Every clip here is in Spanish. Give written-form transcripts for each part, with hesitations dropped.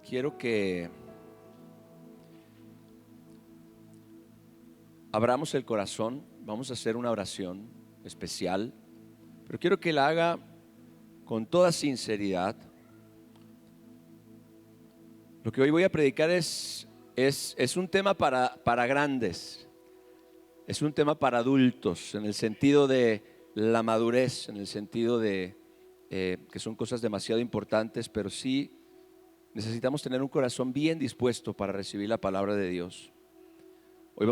quiero que abramos el corazón. Vamos a hacer una oración especial, pero quiero que la haga con toda sinceridad. Lo que hoy voy a predicar es un tema para grandes, es un tema para adultos, en el sentido de la madurez, en el sentido de que son cosas demasiado importantes, pero sí necesitamos tener un corazón bien dispuesto para recibir la palabra de Dios. Hoy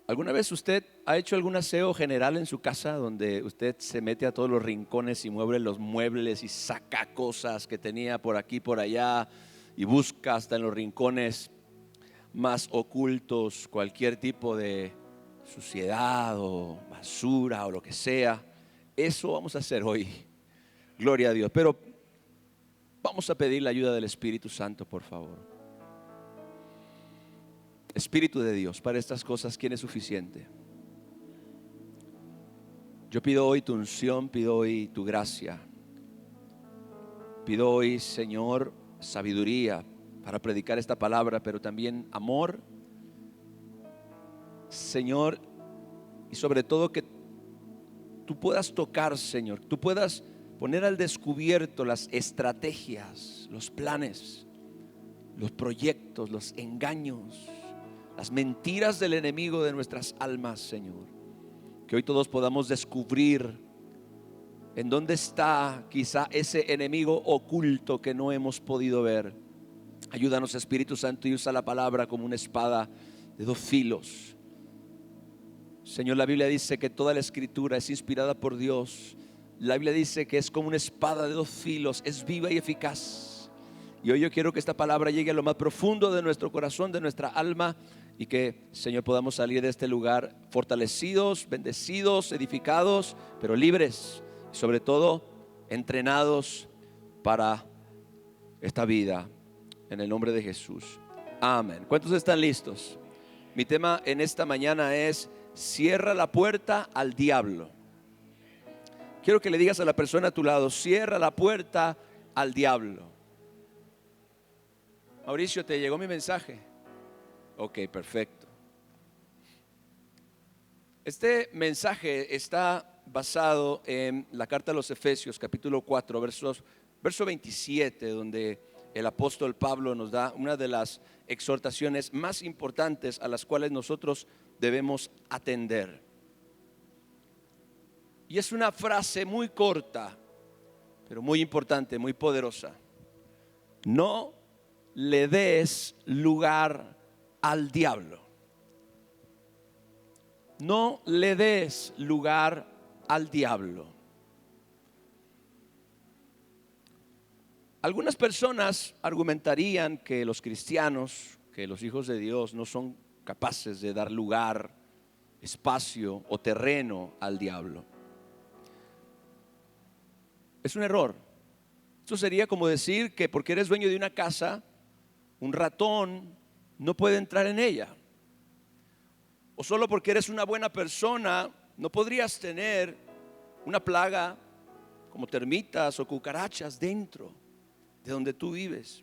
¿alguna vez usted ha hecho algún aseo general en su casa donde usted se mete a todos los rincones y mueve los muebles y saca cosas que tenía por aquí, por allá, y busca hasta en los rincones más ocultos cualquier tipo de suciedad o basura o lo que sea? Eso vamos a hacer hoy, gloria a Dios. Pero vamos a pedir la ayuda del Espíritu Santo, por favor. Espíritu de Dios, para estas cosas, ¿quién es suficiente? Yo pido hoy tu unción, pido hoy tu gracia. Pido hoy, Señor, sabiduría para predicar esta palabra, pero también amor, Señor, y sobre todo que tú puedas tocar, Señor, tú puedas poner al descubierto las estrategias, los planes, los proyectos, los engaños, las mentiras del enemigo de nuestras almas, Señor. Que hoy todos podamos descubrir en dónde está quizá ese enemigo oculto que no hemos podido ver. Ayúdanos, Espíritu Santo, y usa la palabra como una espada de dos filos. Señor, la Biblia dice que toda la escritura es inspirada por Dios. La Biblia dice que es como una espada de dos filos, es viva y eficaz. Y hoy yo quiero que esta palabra llegue a lo más profundo de nuestro corazón, de nuestra alma, y que, Señor, podamos salir de este lugar fortalecidos, bendecidos, edificados, pero libres, y sobre todo entrenados para esta vida, en el nombre de Jesús. Amén. ¿Cuántos están listos? Mi tema en esta mañana es: cierra la puerta al diablo. Quiero que le digas a la persona a tu lado: cierra la puerta al diablo. Mauricio, ¿te llegó mi mensaje? Ok, perfecto. Este mensaje está basado en la carta a los Efesios, capítulo 4, verso 27, donde el apóstol Pablo nos da una de las exhortaciones más importantes a las cuales nosotros debemos atender. Y es una frase muy corta, pero muy importante, muy poderosa. No le des lugar al diablo. No le des lugar al diablo. Algunas personas argumentarían que los cristianos, que los hijos de Dios, no son capaces de dar lugar, espacio o terreno al diablo. Es un error. Esto sería como decir que porque eres dueño de una casa, un ratón no puede entrar en ella. O solo porque eres una buena persona no podrías tener una plaga como termitas o cucarachas dentro de donde tú vives.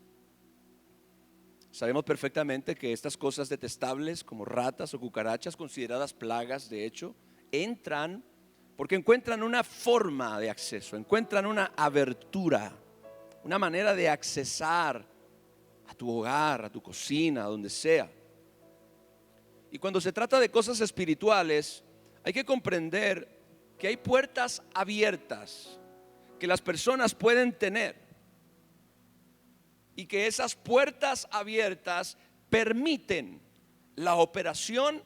Sabemos perfectamente que estas cosas detestables como ratas o cucarachas, consideradas plagas de hecho, entran porque encuentran una forma de acceso, encuentran una abertura, una manera de accesar a tu hogar, a tu cocina, a donde sea. Y cuando se trata de cosas espirituales, hay que comprender que hay puertas abiertas que las personas pueden tener, y que esas puertas abiertas permiten la operación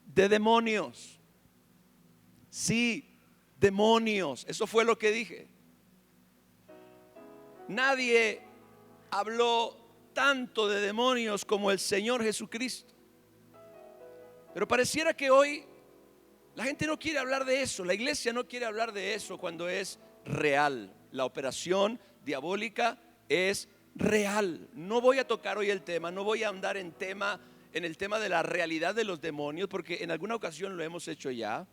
de demonios. Sí, demonios, eso fue lo que dije. Nadie habló tanto de demonios como el Señor Jesucristo. Pero pareciera que hoy la gente no quiere hablar de eso, la iglesia no quiere hablar de eso cuando es real. La operación diabólica es real. No voy a tocar hoy el tema, no voy a andar en el tema de la realidad de los demonios, porque en alguna ocasión lo hemos hecho ya.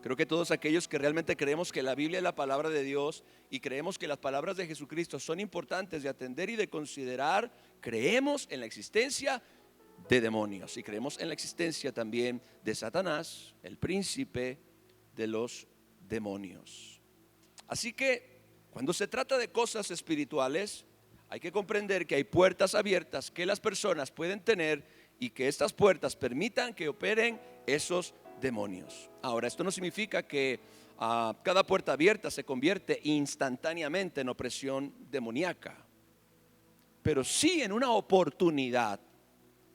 Creo que todos aquellos que realmente creemos que la Biblia es la palabra de Dios y creemos que las palabras de Jesucristo son importantes de atender y de considerar, creemos en la existencia de demonios y creemos en la existencia también de Satanás, el príncipe de los demonios. Así que cuando se trata de cosas espirituales, hay que comprender que hay puertas abiertas que las personas pueden tener y que estas puertas permitan que operen esos demonios. Ahora, esto no significa que cada puerta abierta se convierte instantáneamente en opresión demoníaca, pero sí en una oportunidad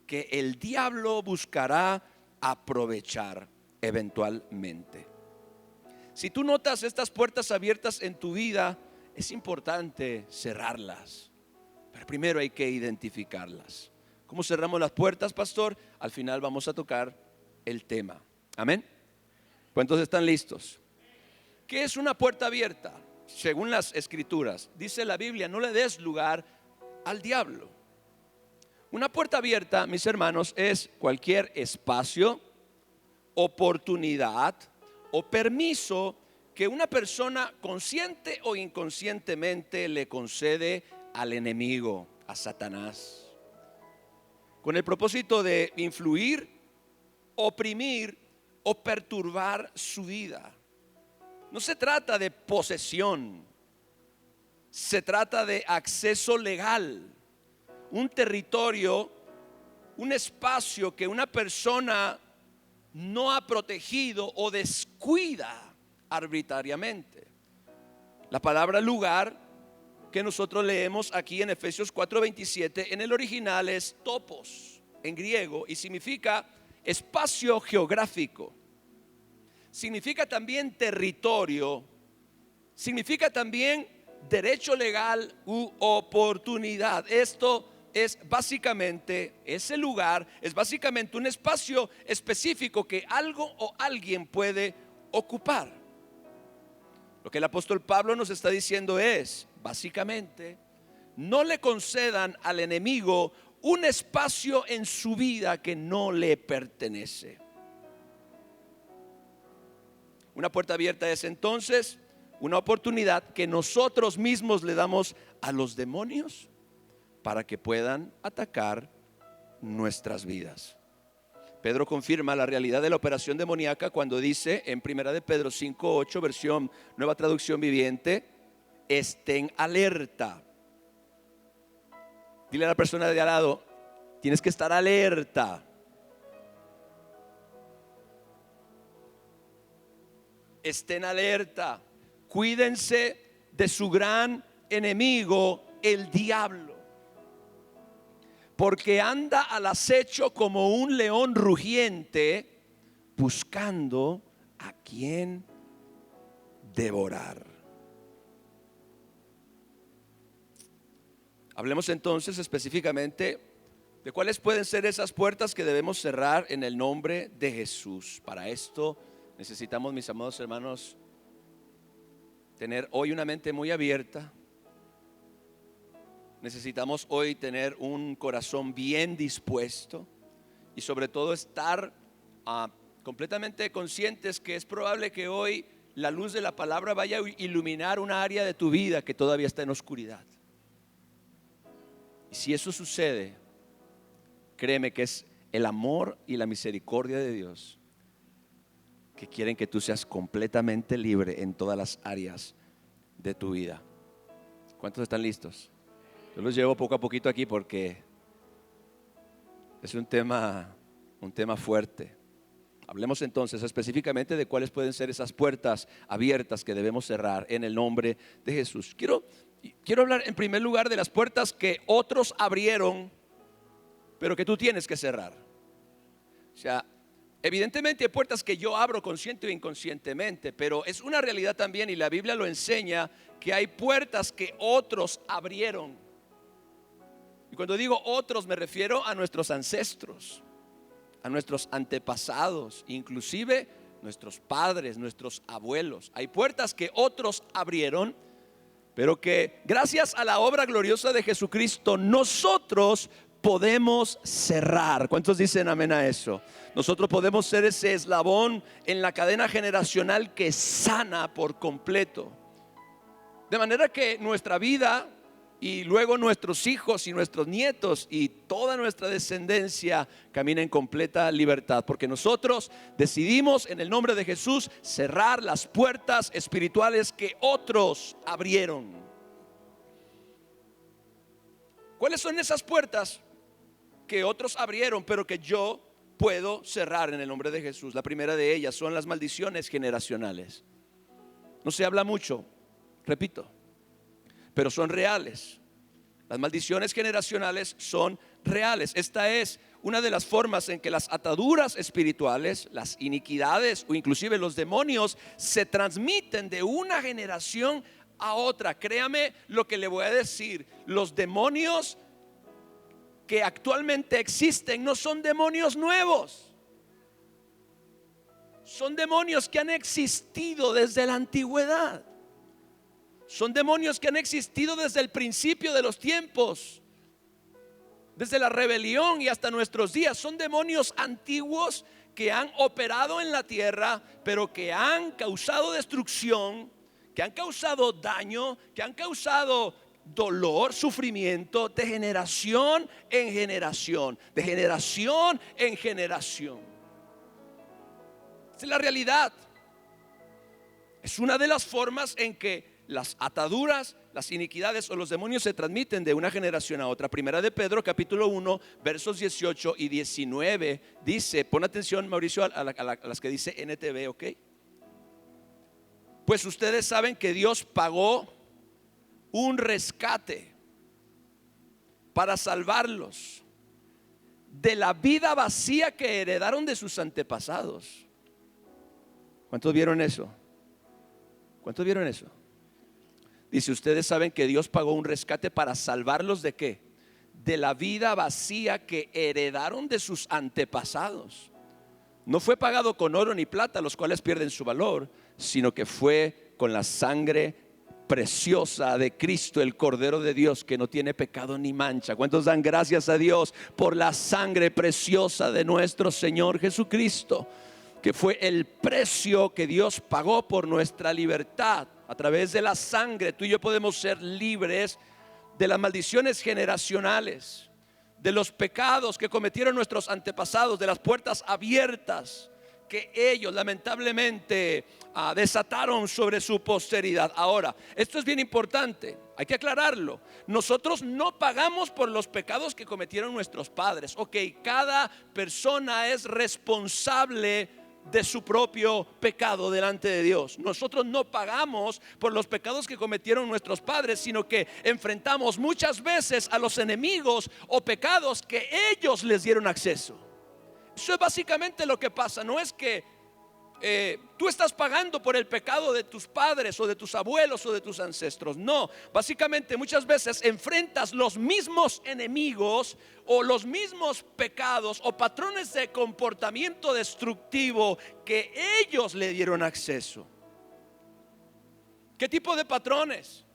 que el diablo buscará aprovechar eventualmente. Si tú notas estas puertas abiertas en tu vida, es importante cerrarlas, pero primero hay que identificarlas. ¿Cómo cerramos las puertas, pastor? Al final vamos a tocar el tema. Amén. ¿Cuántos están listos? ¿Qué es una puerta abierta? Según las escrituras, dice la Biblia, no le des lugar al diablo. Una puerta abierta, mis hermanos, es cualquier espacio, oportunidad o permiso que una persona consciente o inconscientemente le concede al enemigo, a Satanás, con el propósito de influir, oprimir o perturbar su vida. No se trata de posesión, se trata de acceso legal, un territorio, un espacio que una persona no ha protegido o descuida arbitrariamente. La palabra lugar que nosotros leemos aquí en Efesios 4:27 en el original es topos en griego y significa espacio geográfico. Significa también territorio, significa también derecho legal u oportunidad. Esto es básicamente, ese lugar es básicamente un espacio específico que algo o alguien puede ocupar. Lo que el apóstol Pablo nos está diciendo es, básicamente, no le concedan al enemigo un espacio en su vida que no le pertenece. Una puerta abierta es entonces una oportunidad que nosotros mismos le damos a los demonios para que puedan atacar nuestras vidas. Pedro confirma la realidad de la operación demoníaca cuando dice en 1 de Pedro 5:8, versión Nueva Traducción Viviente, estén alerta. Dile a la persona de al lado, tienes que estar alerta. Estén alerta, cuídense de su gran enemigo, el diablo, porque anda al acecho como un león rugiente, buscando a quien devorar. Hablemos entonces específicamente de cuáles pueden ser esas puertas que debemos cerrar en el nombre de Jesús. Para esto necesitamos, mis amados hermanos, tener hoy una mente muy abierta. Necesitamos hoy tener un corazón bien dispuesto y sobre todo estar completamente conscientes que es probable que hoy la luz de la palabra vaya a iluminar una área de tu vida que todavía está en oscuridad. Y si eso sucede, créeme que es el amor y la misericordia de Dios que quieren que tú seas completamente libre en todas las áreas de tu vida. ¿Cuántos están listos? Yo los llevo poco a poquito aquí porque es un tema fuerte. Hablemos entonces específicamente de cuáles pueden ser esas puertas abiertas que debemos cerrar en el nombre de Jesús. Quiero hablar en primer lugar de las puertas que otros abrieron, pero que tú tienes que cerrar. O sea, evidentemente hay puertas que yo abro consciente o inconscientemente, pero es una realidad también, y la Biblia lo enseña, que hay puertas que otros abrieron. Y cuando digo otros me refiero a nuestros ancestros, a nuestros antepasados, inclusive nuestros padres, nuestros abuelos. Hay puertas que otros abrieron, pero que gracias a la obra gloriosa de Jesucristo nosotros podemos cerrar. ¿Cuántos dicen amén a eso? Nosotros podemos ser ese eslabón en la cadena generacional que sana por completo. De manera que nuestra vida y luego nuestros hijos y nuestros nietos y toda nuestra descendencia camina en completa libertad, porque nosotros decidimos en el nombre de Jesús cerrar las puertas espirituales que otros abrieron. ¿Cuáles son esas puertas que otros abrieron pero que yo puedo cerrar en el nombre de Jesús? La primera de ellas son las maldiciones generacionales. No se habla mucho, repito, pero son reales. Las maldiciones generacionales son reales. Esta es una de las formas en que las ataduras espirituales, las iniquidades o inclusive los demonios se transmiten de una generación a otra. Créame lo que le voy a decir: los demonios que actualmente existen no son demonios nuevos. Son demonios que han existido desde la antigüedad. Son demonios que han existido desde el principio de los tiempos, desde la rebelión y hasta nuestros días. Son demonios antiguos que han operado en la tierra, pero que han causado destrucción, que han causado daño, que han causado dolor, sufrimiento de generación en generación, de generación en generación. Esa es la realidad. Es una de las formas en que las ataduras, las iniquidades o los demonios se transmiten de una generación a otra. Primera de Pedro capítulo 1 versos 18 y 19 dice, pon atención Mauricio a las que dice NTV, ¿ok? Pues ustedes saben que Dios pagó un rescate para salvarlos de la vida vacía que heredaron de sus antepasados. ¿Cuántos vieron eso? ¿Cuántos vieron eso? Dice, ustedes saben que Dios pagó un rescate para salvarlos ¿de qué? De la vida vacía que heredaron de sus antepasados. No fue pagado con oro ni plata, los cuales pierden su valor, sino que fue con la sangre preciosa de Cristo, el Cordero de Dios, que no tiene pecado ni mancha. ¿Cuántos dan gracias a Dios por la sangre preciosa de nuestro Señor Jesucristo? Que fue el precio que Dios pagó por nuestra libertad. A través de la sangre tú y yo podemos ser libres de las maldiciones generacionales, de los pecados que cometieron nuestros antepasados, de las puertas abiertas que ellos lamentablemente desataron sobre su posteridad. Ahora, esto es bien importante, hay que aclararlo. Nosotros no pagamos por los pecados que cometieron nuestros padres. Ok, cada persona es responsable de su propio pecado delante de Dios. Nosotros no pagamos por los pecados que cometieron nuestros padres, sino que enfrentamos muchas veces a los enemigos o pecados que ellos les dieron acceso. Eso es básicamente lo que pasa. No es que tú estás pagando por el pecado de tus padres o de tus abuelos o de tus ancestros. No, básicamente muchas veces enfrentas los mismos enemigos o los mismos pecados o patrones de comportamiento destructivo que ellos le dieron acceso. ¿Qué tipo de patrones?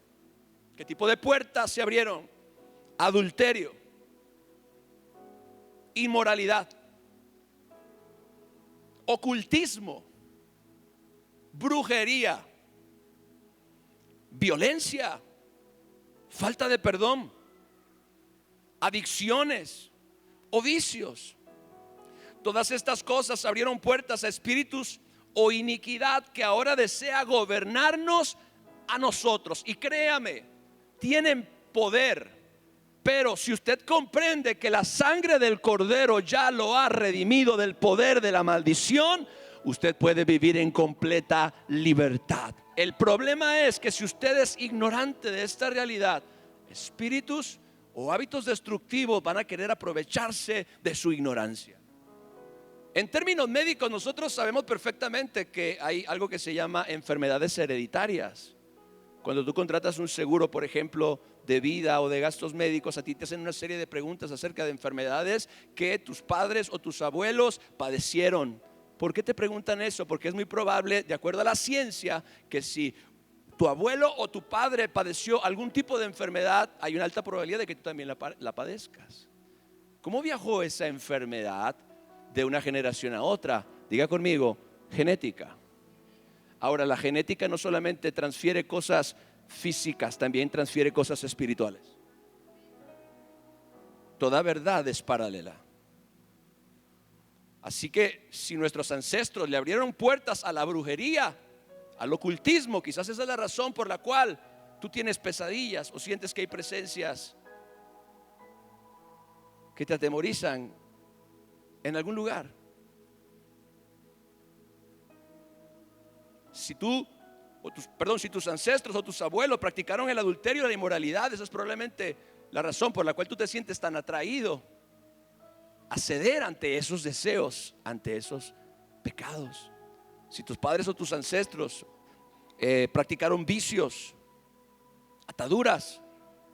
¿Qué tipo de puertas se abrieron? Adulterio, inmoralidad, ocultismo, brujería, violencia, falta de perdón, adicciones o vicios. Todas estas cosas abrieron puertas a espíritus o iniquidad que ahora desea gobernarnos a nosotros. Y créame, tienen poder. Pero si usted comprende que la sangre del Cordero ya lo ha redimido del poder de la maldición, usted puede vivir en completa libertad. El problema es que si usted es ignorante de esta realidad, espíritus o hábitos destructivos van a querer aprovecharse de su ignorancia. En términos médicos, nosotros sabemos perfectamente que hay algo que se llama enfermedades hereditarias. Cuando tú contratas un seguro, por ejemplo, de vida o de gastos médicos, a ti te hacen una serie de preguntas acerca de enfermedades que tus padres o tus abuelos padecieron. ¿Por qué te preguntan eso? Porque es muy probable, de acuerdo a la ciencia, que si tu abuelo o tu padre padeció algún tipo de enfermedad, hay una alta probabilidad de que tú también la padezcas. ¿Cómo viajó esa enfermedad de una generación a otra? Diga conmigo, genética. Ahora, la genética no solamente transfiere cosas físicas, también transfiere cosas espirituales. Toda verdad es paralela. Así que si nuestros ancestros le abrieron puertas a la brujería, al ocultismo, quizás esa es la razón por la cual tú tienes pesadillas o sientes que hay presencias que te atemorizan en algún lugar. Si tus ancestros o tus abuelos practicaron el adulterio o la inmoralidad, esa es probablemente la razón por la cual tú te sientes tan atraído a ceder ante esos deseos, ante esos pecados. Si tus padres o tus ancestros practicaron vicios, ataduras,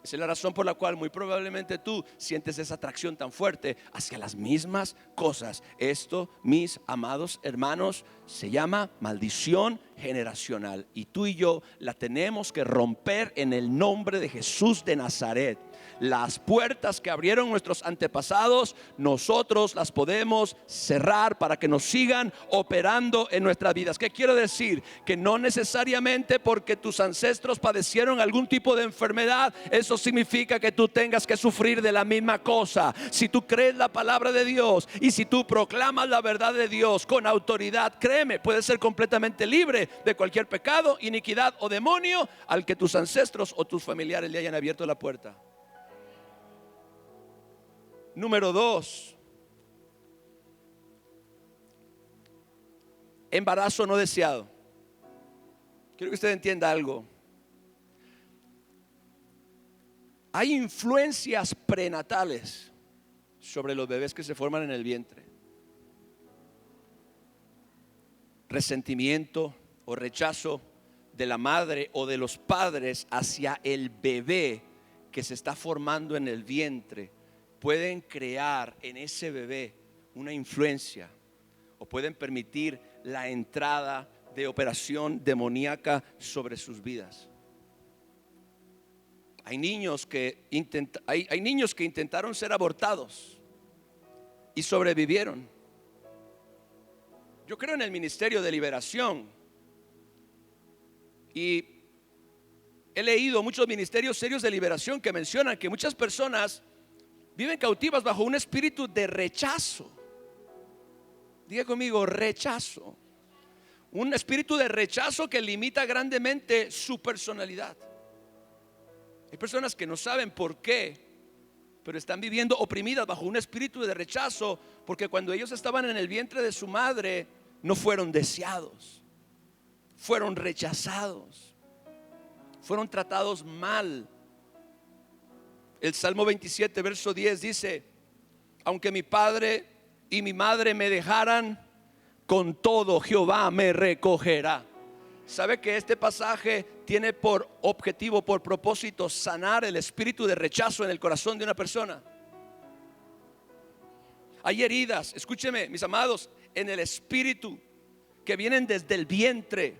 esa es la razón por la cual muy probablemente tú sientes esa atracción tan fuerte hacia las mismas cosas. Esto, mis amados hermanos, se llama maldición generacional, y tú y yo la tenemos que romper en el nombre de Jesús de Nazaret. Las puertas que abrieron nuestros antepasados, nosotros las podemos cerrar para que nos sigan operando en nuestras vidas. ¿Qué quiero decir? Que no necesariamente porque tus ancestros padecieron algún tipo de enfermedad, eso significa que tú tengas que sufrir de la misma cosa. Si tú crees la palabra de Dios y si tú proclamas la verdad de Dios con autoridad, créeme, puedes ser completamente libre de cualquier pecado, iniquidad o demonio al que tus ancestros o tus familiares le hayan abierto la puerta. Número 2, embarazo no deseado. Quiero que usted entienda algo. Hay influencias prenatales sobre los bebés que se forman en el vientre. Resentimiento o rechazo de la madre o de los padres hacia el bebé que se está formando en el vientre pueden crear en ese bebé una influencia o pueden permitir la entrada de operación demoníaca sobre sus vidas. Hay niños que intentaron ser abortados y sobrevivieron. Yo creo en el ministerio de liberación y he leído muchos ministerios serios de liberación que mencionan que muchas personas viven cautivas bajo un espíritu de rechazo. Diga conmigo, rechazo. Un espíritu de rechazo que limita grandemente su personalidad. Hay personas que no saben por qué, pero están viviendo oprimidas bajo un espíritu de rechazo, porque cuando ellos estaban en el vientre de su madre no fueron deseados, fueron rechazados, fueron tratados mal. El Salmo 27 verso 10 dice: aunque mi padre y mi madre me dejaran, con todo Jehová me recogerá. ¿Sabe que este pasaje tiene por objetivo, por propósito, sanar el espíritu de rechazo en el corazón de una persona? Hay heridas, escúcheme mis amados, en el espíritu que vienen desde el vientre,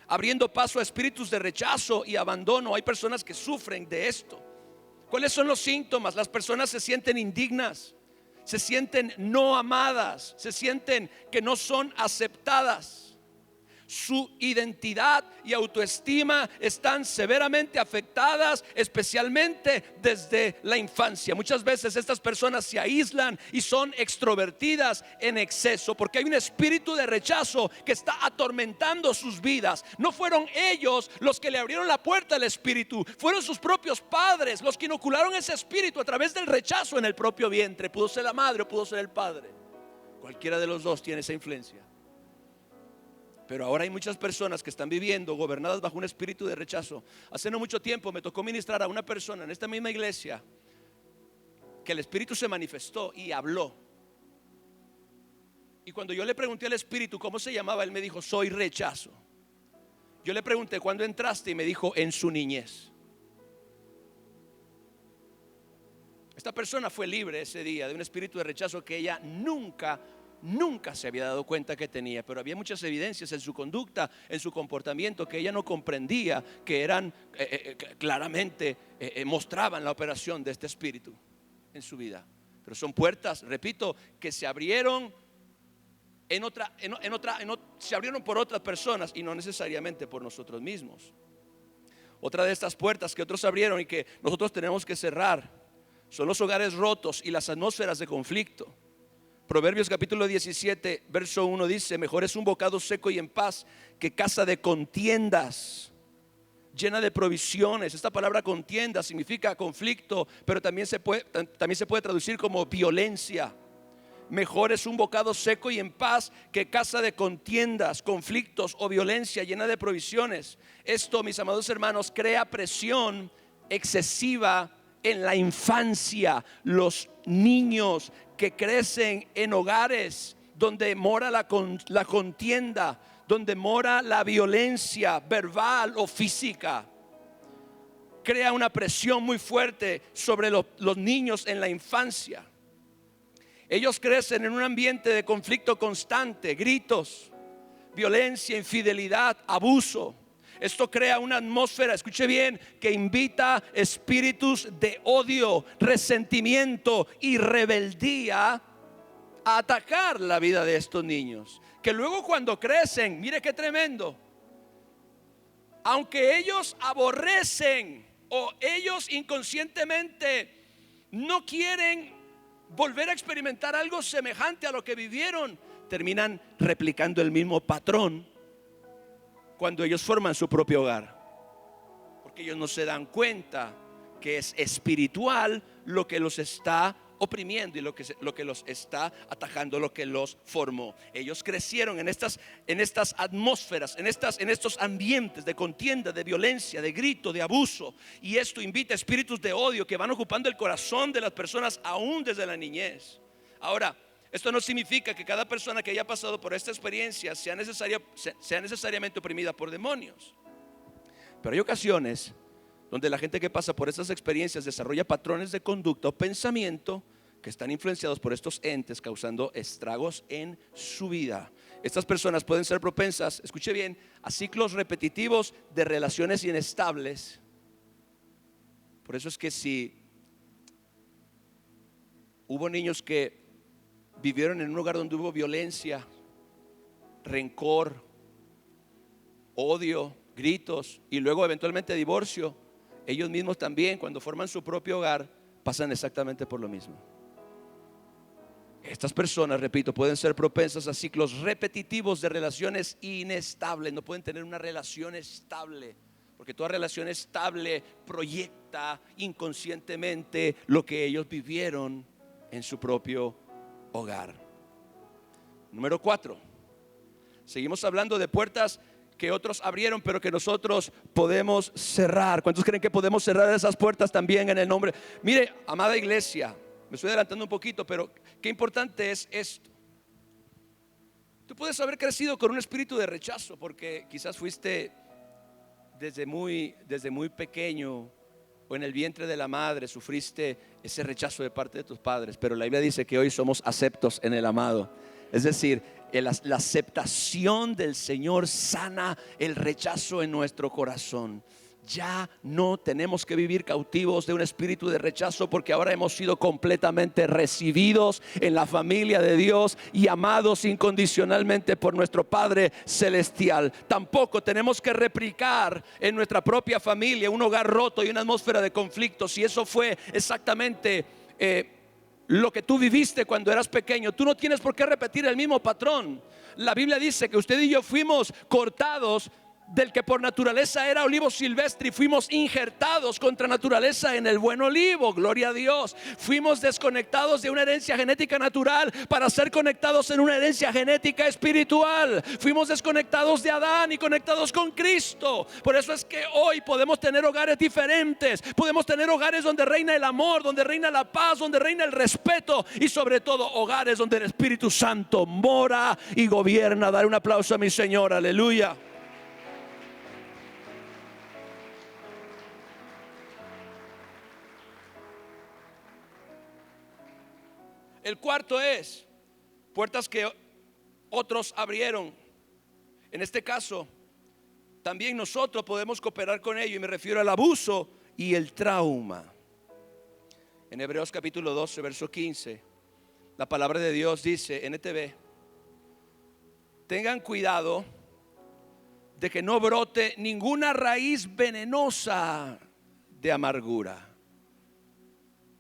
abriendo paso a espíritus de rechazo y abandono. Hay personas que sufren de esto. ¿Cuáles son los síntomas? Las personas se sienten indignas, se sienten no amadas, se sienten que no son aceptadas. Su identidad y autoestima están severamente afectadas, especialmente desde la infancia. Muchas veces estas personas se aíslan y son extrovertidas en exceso porque hay un espíritu de rechazo que está atormentando sus vidas. No fueron ellos los que le abrieron la puerta al espíritu, fueron sus propios padres los que inocularon ese espíritu a través del rechazo en el propio vientre. Pudo ser la madre o pudo ser el padre. Cualquiera de los dos tiene esa influencia. Pero ahora hay muchas personas que están viviendo gobernadas bajo un espíritu de rechazo. Hace no mucho tiempo me tocó ministrar a una persona en esta misma iglesia que el espíritu se manifestó y habló. Y cuando yo le pregunté al espíritu cómo se llamaba, él me dijo: soy rechazo. Yo le pregunté: ¿cuándo entraste? Y me dijo: en su niñez. Esta persona fue libre ese día de un espíritu de rechazo que ella nunca se había dado cuenta que tenía, pero había muchas evidencias en su conducta, en su comportamiento, que ella no comprendía, que eran claramente mostraban la operación de este espíritu en su vida. Pero son puertas, repito, que se abrieron se abrieron por otras personas y no necesariamente por nosotros mismos. Otra de estas puertas que otros abrieron y que nosotros tenemos que cerrar son los hogares rotos y las atmósferas de conflicto. Proverbios capítulo 17 verso 1 dice: mejor es un bocado seco y en paz que casa de contiendas llena de provisiones. Esta palabra contienda significa conflicto, pero también se puede traducir como violencia. Mejor es un bocado seco y en paz que casa de contiendas, conflictos o violencia llena de provisiones. Esto, mis amados hermanos, crea presión excesiva en la infancia. Los niños que crecen en hogares donde mora la contienda, donde mora la violencia verbal o física, crea una presión muy fuerte sobre los niños en la infancia. Ellos crecen en un ambiente de conflicto constante, gritos, violencia, infidelidad, abuso. Esto crea una atmósfera, escuche bien, que invita espíritus de odio, resentimiento y rebeldía a atacar la vida de estos niños, que luego cuando crecen, mire qué tremendo, aunque ellos aborrecen o ellos inconscientemente no quieren volver a experimentar algo semejante a lo que vivieron, terminan replicando el mismo patrón cuando ellos forman su propio hogar, porque ellos no se dan cuenta que es espiritual lo que los está oprimiendo y lo que los está atajando, lo que los formó. Ellos crecieron en estas atmósferas, en estos ambientes de contienda, de violencia, de grito, de abuso, y esto invita espíritus de odio que van ocupando el corazón de las personas aún desde la niñez. Ahora, esto no significa que cada persona que haya pasado por esta experiencia sea necesariamente oprimida por demonios, pero hay ocasiones donde la gente que pasa por estas experiencias desarrolla patrones de conducta o pensamiento que están influenciados por estos entes, causando estragos en su vida. Estas personas pueden ser propensas, escuche bien, a ciclos repetitivos de relaciones inestables. Por eso es que si hubo niños que vivieron en un lugar donde hubo violencia, rencor, odio, gritos y luego eventualmente divorcio, ellos mismos también, cuando forman su propio hogar, pasan exactamente por lo mismo. Estas personas, repito, pueden ser propensas a ciclos repetitivos de relaciones inestables. No pueden tener una relación estable, porque toda relación estable proyecta inconscientemente lo que ellos vivieron en su propio hogar. Número 4. Seguimos hablando de puertas que otros abrieron, pero que nosotros podemos cerrar. ¿Cuántos creen que podemos cerrar esas puertas también en el nombre? Mire, amada iglesia, me estoy adelantando un poquito, pero qué importante es esto. Tú puedes haber crecido con un espíritu de rechazo, porque quizás fuiste desde muy pequeño o en el vientre de la madre, sufriste ese rechazo de parte de tus padres, pero la Biblia dice que hoy somos aceptos en el amado. Es decir, la aceptación del Señor sana el rechazo en nuestro corazón. Ya no tenemos que vivir cautivos de un espíritu de rechazo, porque ahora hemos sido completamente recibidos en la familia de Dios y amados incondicionalmente por nuestro Padre Celestial. Tampoco tenemos que replicar en nuestra propia familia un hogar roto y una atmósfera de conflicto. Si eso fue exactamente lo que tú viviste cuando eras pequeño, tú no tienes por qué repetir el mismo patrón. La Biblia dice que usted y yo fuimos cortados del que por naturaleza era olivo silvestre y fuimos injertados contra naturaleza en el buen olivo. Gloria a Dios. Fuimos desconectados de una herencia genética natural para ser conectados en una herencia genética espiritual. Fuimos desconectados de Adán y conectados con Cristo. Por eso es que hoy podemos tener hogares diferentes. Podemos tener hogares donde reina el amor, donde reina la paz, donde reina el respeto, y sobre todo hogares donde el Espíritu Santo mora y gobierna. Dar un aplauso a mi Señor, aleluya. El cuarto es puertas que otros abrieron. En este caso, también nosotros podemos cooperar con ello, y me refiero al abuso y el trauma. En Hebreos capítulo 12, verso 15, la palabra de Dios dice, NTV: tengan cuidado de que no brote ninguna raíz venenosa de amargura.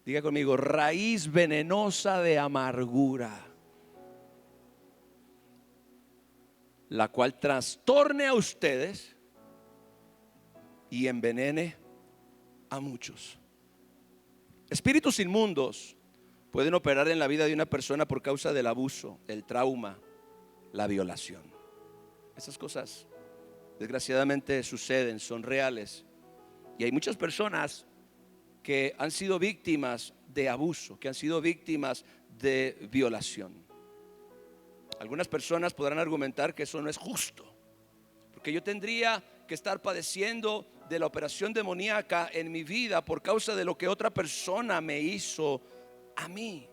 Diga conmigo: raíz venenosa de amargura, la cual trastorne a ustedes y envenene a muchos. Espíritus inmundos pueden operar en la vida de una persona por causa del abuso, el trauma, la violación. Esas cosas desgraciadamente suceden, son reales. Y hay muchas personas que han sido víctimas de abuso, que han sido víctimas de violación. Algunas personas podrán argumentar que eso no es justo, porque yo tendría que estar padeciendo de la operación demoníaca en mi vida por causa de lo que otra persona me hizo a mí.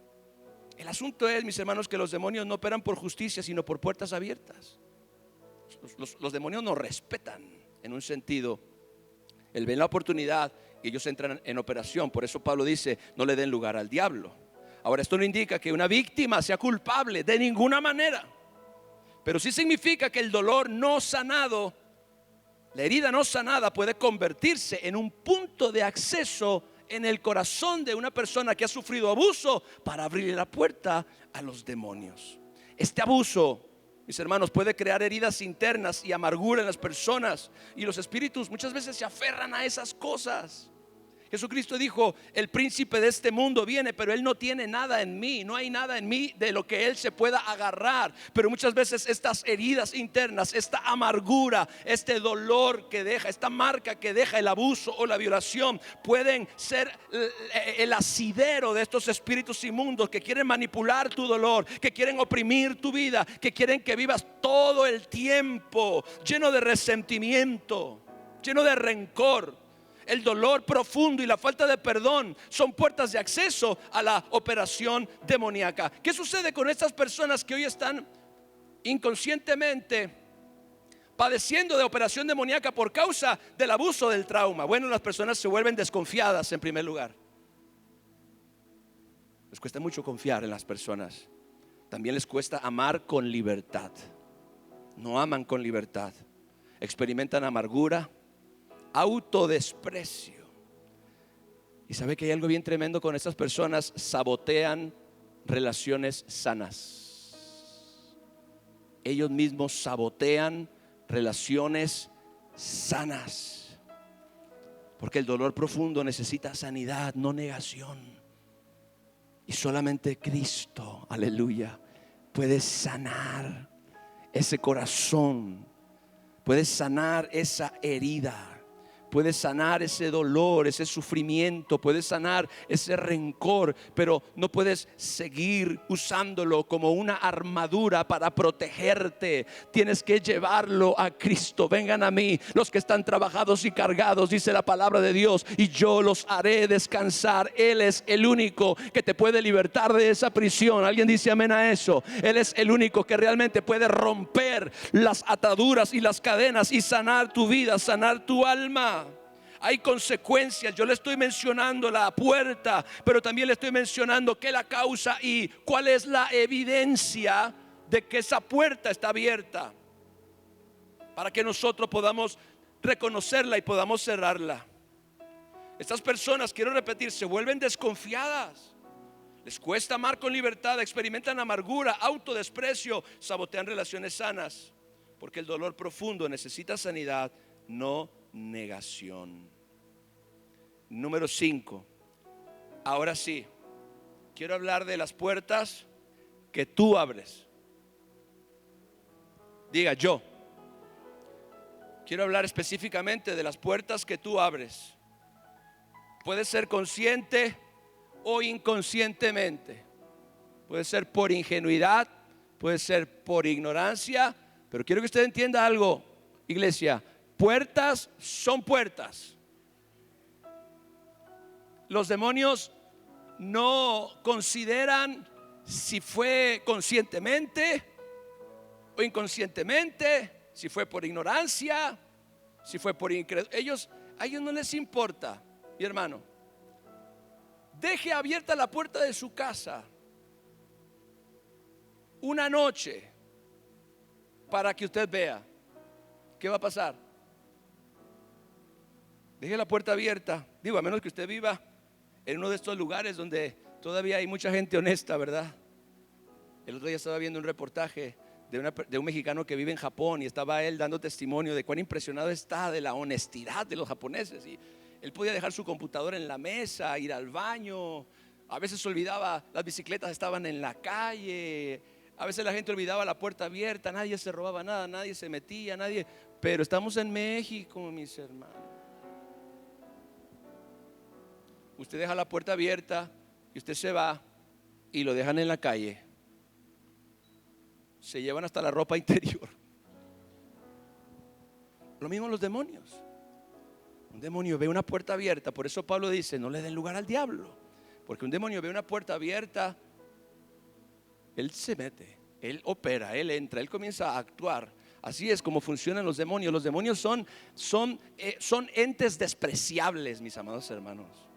El asunto es, mis hermanos, que los demonios no operan por justicia, sino por puertas abiertas. Los demonios nos respetan en un sentido. Él ve la oportunidad y ellos entran en operación. Por eso Pablo dice: no le den lugar al diablo. Ahora, esto no indica que una víctima sea culpable de ninguna manera, pero sí significa que el dolor no sanado, la herida no sanada, puede convertirse en un punto de acceso en el corazón de una persona que ha sufrido abuso para abrirle la puerta a los demonios. Este abuso, mis hermanos, puede crear heridas internas y amargura en las personas, y los espíritus muchas veces se aferran a esas cosas. Jesucristo dijo: el príncipe de este mundo viene, pero él no tiene nada en mí. No hay nada en mí de lo que él se pueda agarrar. Pero muchas veces estas heridas internas, esta amargura, este dolor que deja, esta marca que deja el abuso o la violación, pueden ser el asidero de estos espíritus inmundos que quieren manipular tu dolor, que quieren oprimir tu vida, que quieren que vivas todo el tiempo lleno de resentimiento, lleno de rencor. El dolor profundo y la falta de perdón son puertas de acceso a la operación demoníaca. ¿Qué sucede con estas personas que hoy están inconscientemente padeciendo de operación demoníaca por causa del abuso, del trauma? Bueno, las personas se vuelven desconfiadas en primer lugar. Les cuesta mucho confiar en las personas. También les cuesta amar con libertad. No aman con libertad. Experimentan amargura, autodesprecio. Y sabe que hay algo bien tremendo con estas personas: sabotean relaciones sanas. Ellos mismos sabotean relaciones sanas, porque el dolor profundo necesita sanidad, no negación. Y solamente Cristo, aleluya, puede sanar ese corazón, puede sanar esa herida, puede sanar ese dolor, ese sufrimiento, puede sanar ese rencor, pero no puedes seguir usándolo como una armadura para protegerte. Tienes que llevarlo a Cristo. Vengan a mí los que están trabajados y cargados, dice la palabra de Dios, y yo los haré descansar. Él es el único que te puede libertar de esa prisión. ¿Alguien dice amén a eso? Él es el único que realmente puede romper las ataduras y las cadenas y sanar tu vida, sanar tu alma. Hay consecuencias. Yo le estoy mencionando la puerta, pero también le estoy mencionando qué es la causa y cuál es la evidencia de que esa puerta está abierta, para que nosotros podamos reconocerla y podamos cerrarla. Estas personas, quiero repetir, se vuelven desconfiadas, les cuesta amar con libertad, experimentan amargura, autodesprecio, sabotean relaciones sanas, porque el dolor profundo necesita sanidad, no negación. Número 5. Ahora sí, quiero hablar de las puertas que tú abres. Diga yo. Quiero hablar específicamente de las puertas que tú abres. Puede ser consciente o inconscientemente. Puede ser por ingenuidad, puede ser por ignorancia, pero quiero que usted entienda algo, iglesia. Puertas son puertas. Los demonios no consideran si fue conscientemente o inconscientemente, si fue por ignorancia, si fue por incredulidad. A ellos no les importa, mi hermano. deje abierta la puerta de su casa una noche para que usted vea qué va a pasar. Deje la puerta abierta, digo, a menos que usted viva en uno de estos lugares donde todavía hay mucha gente honesta, ¿verdad? El otro día estaba viendo un reportaje de un mexicano que vive en Japón, y estaba él dando testimonio de cuán impresionado está de la honestidad de los japoneses. Y él podía dejar su computadora en la mesa, ir al baño, a veces se olvidaba, las bicicletas estaban en la calle, a veces la gente olvidaba la puerta abierta, nadie se robaba nada, nadie se metía, nadie. Pero estamos en México, mis hermanos. Usted deja la puerta abierta y usted se va y lo dejan en la calle. Se llevan hasta la ropa interior. Lo mismo los demonios. Un demonio ve una puerta abierta. Por eso Pablo dice: no le den lugar al diablo. Porque un demonio ve una puerta abierta, él se mete, él opera, él entra, él comienza a actuar. Así es como funcionan los demonios. Los demonios son entes despreciables, mis amados hermanos.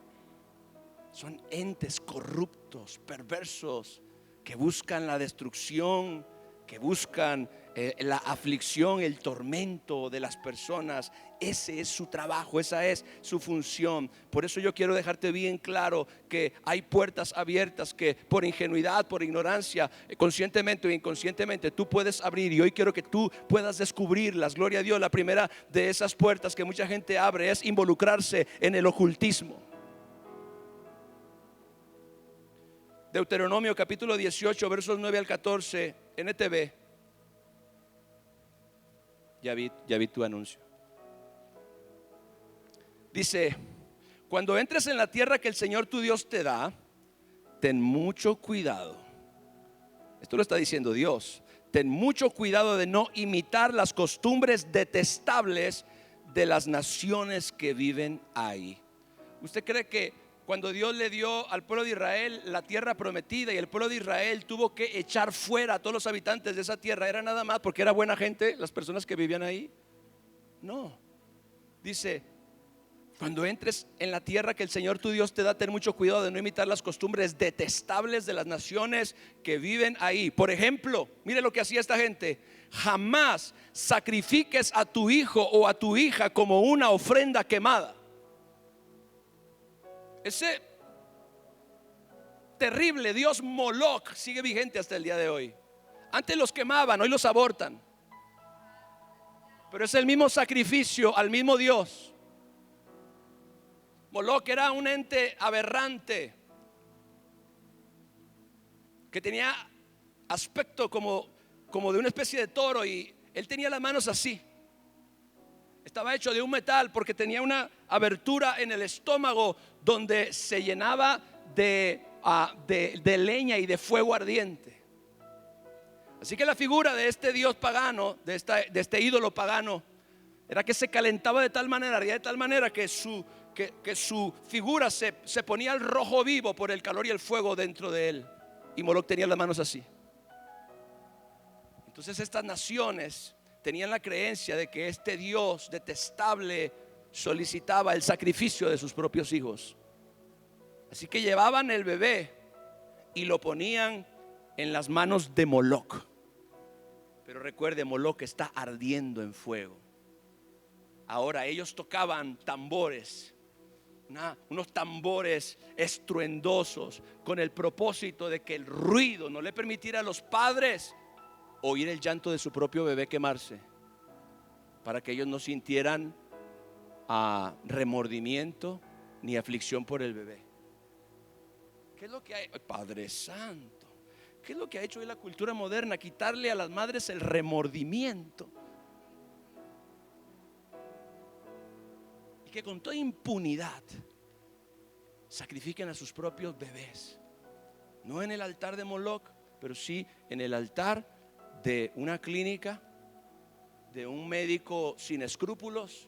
Son entes corruptos, perversos, que buscan la destrucción, que buscan la aflicción, el tormento de las personas. Ese es su trabajo, esa es su función. Por eso yo quiero dejarte bien claro que hay puertas abiertas que por ingenuidad, por ignorancia, conscientemente o inconscientemente tú puedes abrir, y hoy quiero que tú puedas descubrirlas. Gloria a Dios. La primera de esas puertas que mucha gente abre es involucrarse en el ocultismo. Deuteronomio capítulo 18 versos 9 al 14, NTV. Ya vi tu anuncio. Dice: cuando entres en la tierra que el Señor tu Dios te da, ten mucho cuidado. Esto lo está diciendo Dios. Ten mucho cuidado de no imitar las costumbres detestables de las naciones que viven ahí. ¿Usted cree que cuando Dios le dio al pueblo de Israel la tierra prometida y el pueblo de Israel tuvo que echar fuera a todos los habitantes de esa tierra, era nada más porque era buena gente las personas que vivían ahí? No. Dice: cuando entres en la tierra que el Señor tu Dios te da, ten mucho cuidado de no imitar las costumbres detestables de las naciones que viven ahí. Por ejemplo, mire lo que hacía esta gente: jamás sacrifiques a tu hijo o a tu hija como una ofrenda quemada. Ese terrible dios Moloch sigue vigente hasta el día de hoy. Antes los quemaban, hoy los abortan. Pero es el mismo sacrificio al mismo Dios. Moloch era un ente aberrante que tenía aspecto como de una especie de toro, y él tenía las manos así. Estaba hecho de un metal porque tenía una abertura en el estómago donde se llenaba de leña y de fuego ardiente. Así que la figura de este dios pagano, de este ídolo pagano, era que se calentaba de tal manera, ardía de tal manera que su figura se ponía al rojo vivo por el calor y el fuego dentro de él. Y Moloch tenía las manos así. Entonces estas naciones tenían la creencia de que este dios detestable solicitaba el sacrificio de sus propios hijos. Así que llevaban el bebé y lo ponían en las manos de Moloch. Pero recuerde, Moloch está ardiendo en fuego. Ahora ellos tocaban tambores, unos tambores estruendosos, con el propósito de que el ruido no le permitiera a los padres oír el llanto de su propio bebé quemarse, para que ellos no sintieran remordimiento ni aflicción por el bebé. ¿Qué es lo que hay? Padre Santo, ¿qué es lo que ha hecho hoy la cultura moderna? Quitarle a las madres el remordimiento, y que con toda impunidad sacrifiquen a sus propios bebés, no en el altar de Moloch, pero sí en el altar de una clínica, de un médico sin escrúpulos.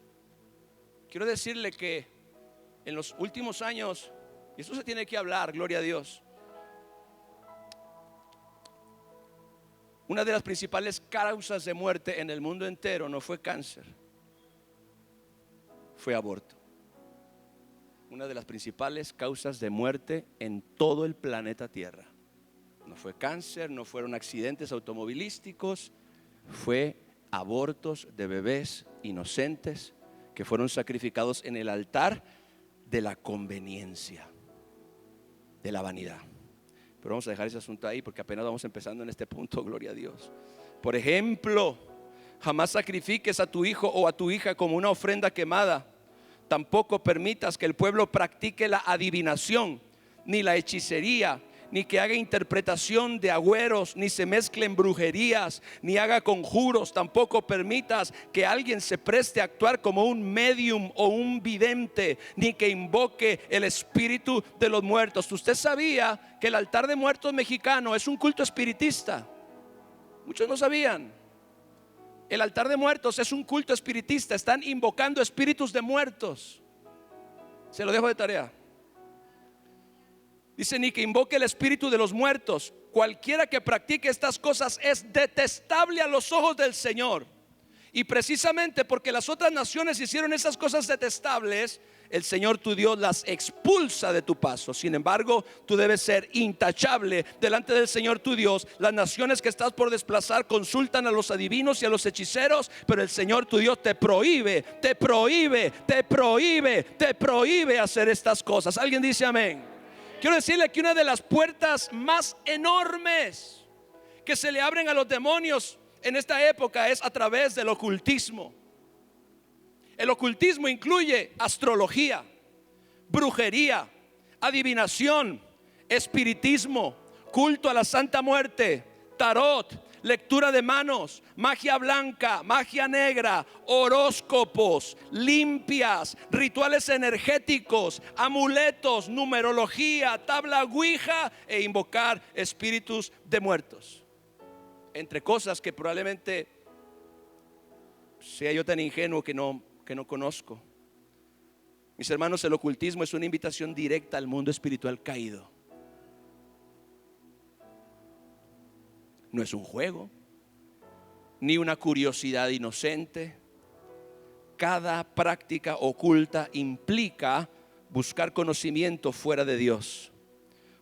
Quiero decirle que en los últimos años, y esto se tiene que hablar, gloria a Dios, una de las principales causas de muerte en el mundo entero no fue cáncer, fue aborto. una de las principales causas de muerte en todo el planeta Tierra. No fue cáncer, no fueron accidentes automovilísticos, fue abortos de bebés inocentes que fueron sacrificados en el altar de la conveniencia, de la vanidad. Pero vamos a dejar ese asunto ahí porque apenas vamos empezando en este punto, gloria a Dios. Por ejemplo, jamás sacrifiques a tu hijo o a tu hija como una ofrenda quemada. Tampoco permitas que el pueblo practique la adivinación, ni la hechicería, ni que haga interpretación de agüeros, ni se mezclen brujerías, ni haga conjuros. Tampoco permitas que alguien se preste a actuar como un medium o un vidente, ni que invoque el espíritu de los muertos. Usted sabía que el altar de muertos mexicano es un culto espiritista. Muchos no sabían. El altar de muertos es un culto espiritista. Están invocando espíritus de muertos. Se lo dejo de tarea. Dice, ni que invoque el espíritu de los muertos. Cualquiera que practique estas cosas es detestable a los ojos del Señor. Y precisamente porque las otras naciones hicieron esas cosas detestables, el Señor tu Dios las expulsa de tu paso. Sin embargo, tú debes ser intachable delante del Señor tu Dios. Las naciones que estás por desplazar consultan a los adivinos y a los hechiceros, pero el Señor tu Dios te prohíbe hacer estas cosas. ¿Alguien dice amén? Quiero decirle que una de las puertas más enormes que se le abren a los demonios en esta época es a través del ocultismo. El ocultismo incluye astrología, brujería, adivinación, espiritismo, culto a la Santa Muerte, tarot, lectura de manos, magia blanca, magia negra, horóscopos, limpias, rituales energéticos, amuletos, numerología, tabla ouija e invocar espíritus de muertos. Entre cosas que probablemente sea yo tan ingenuo que no conozco. Mis hermanos, el ocultismo es una invitación directa al mundo espiritual caído. No es un juego, ni una curiosidad inocente. Cada práctica oculta implica buscar conocimiento fuera de Dios,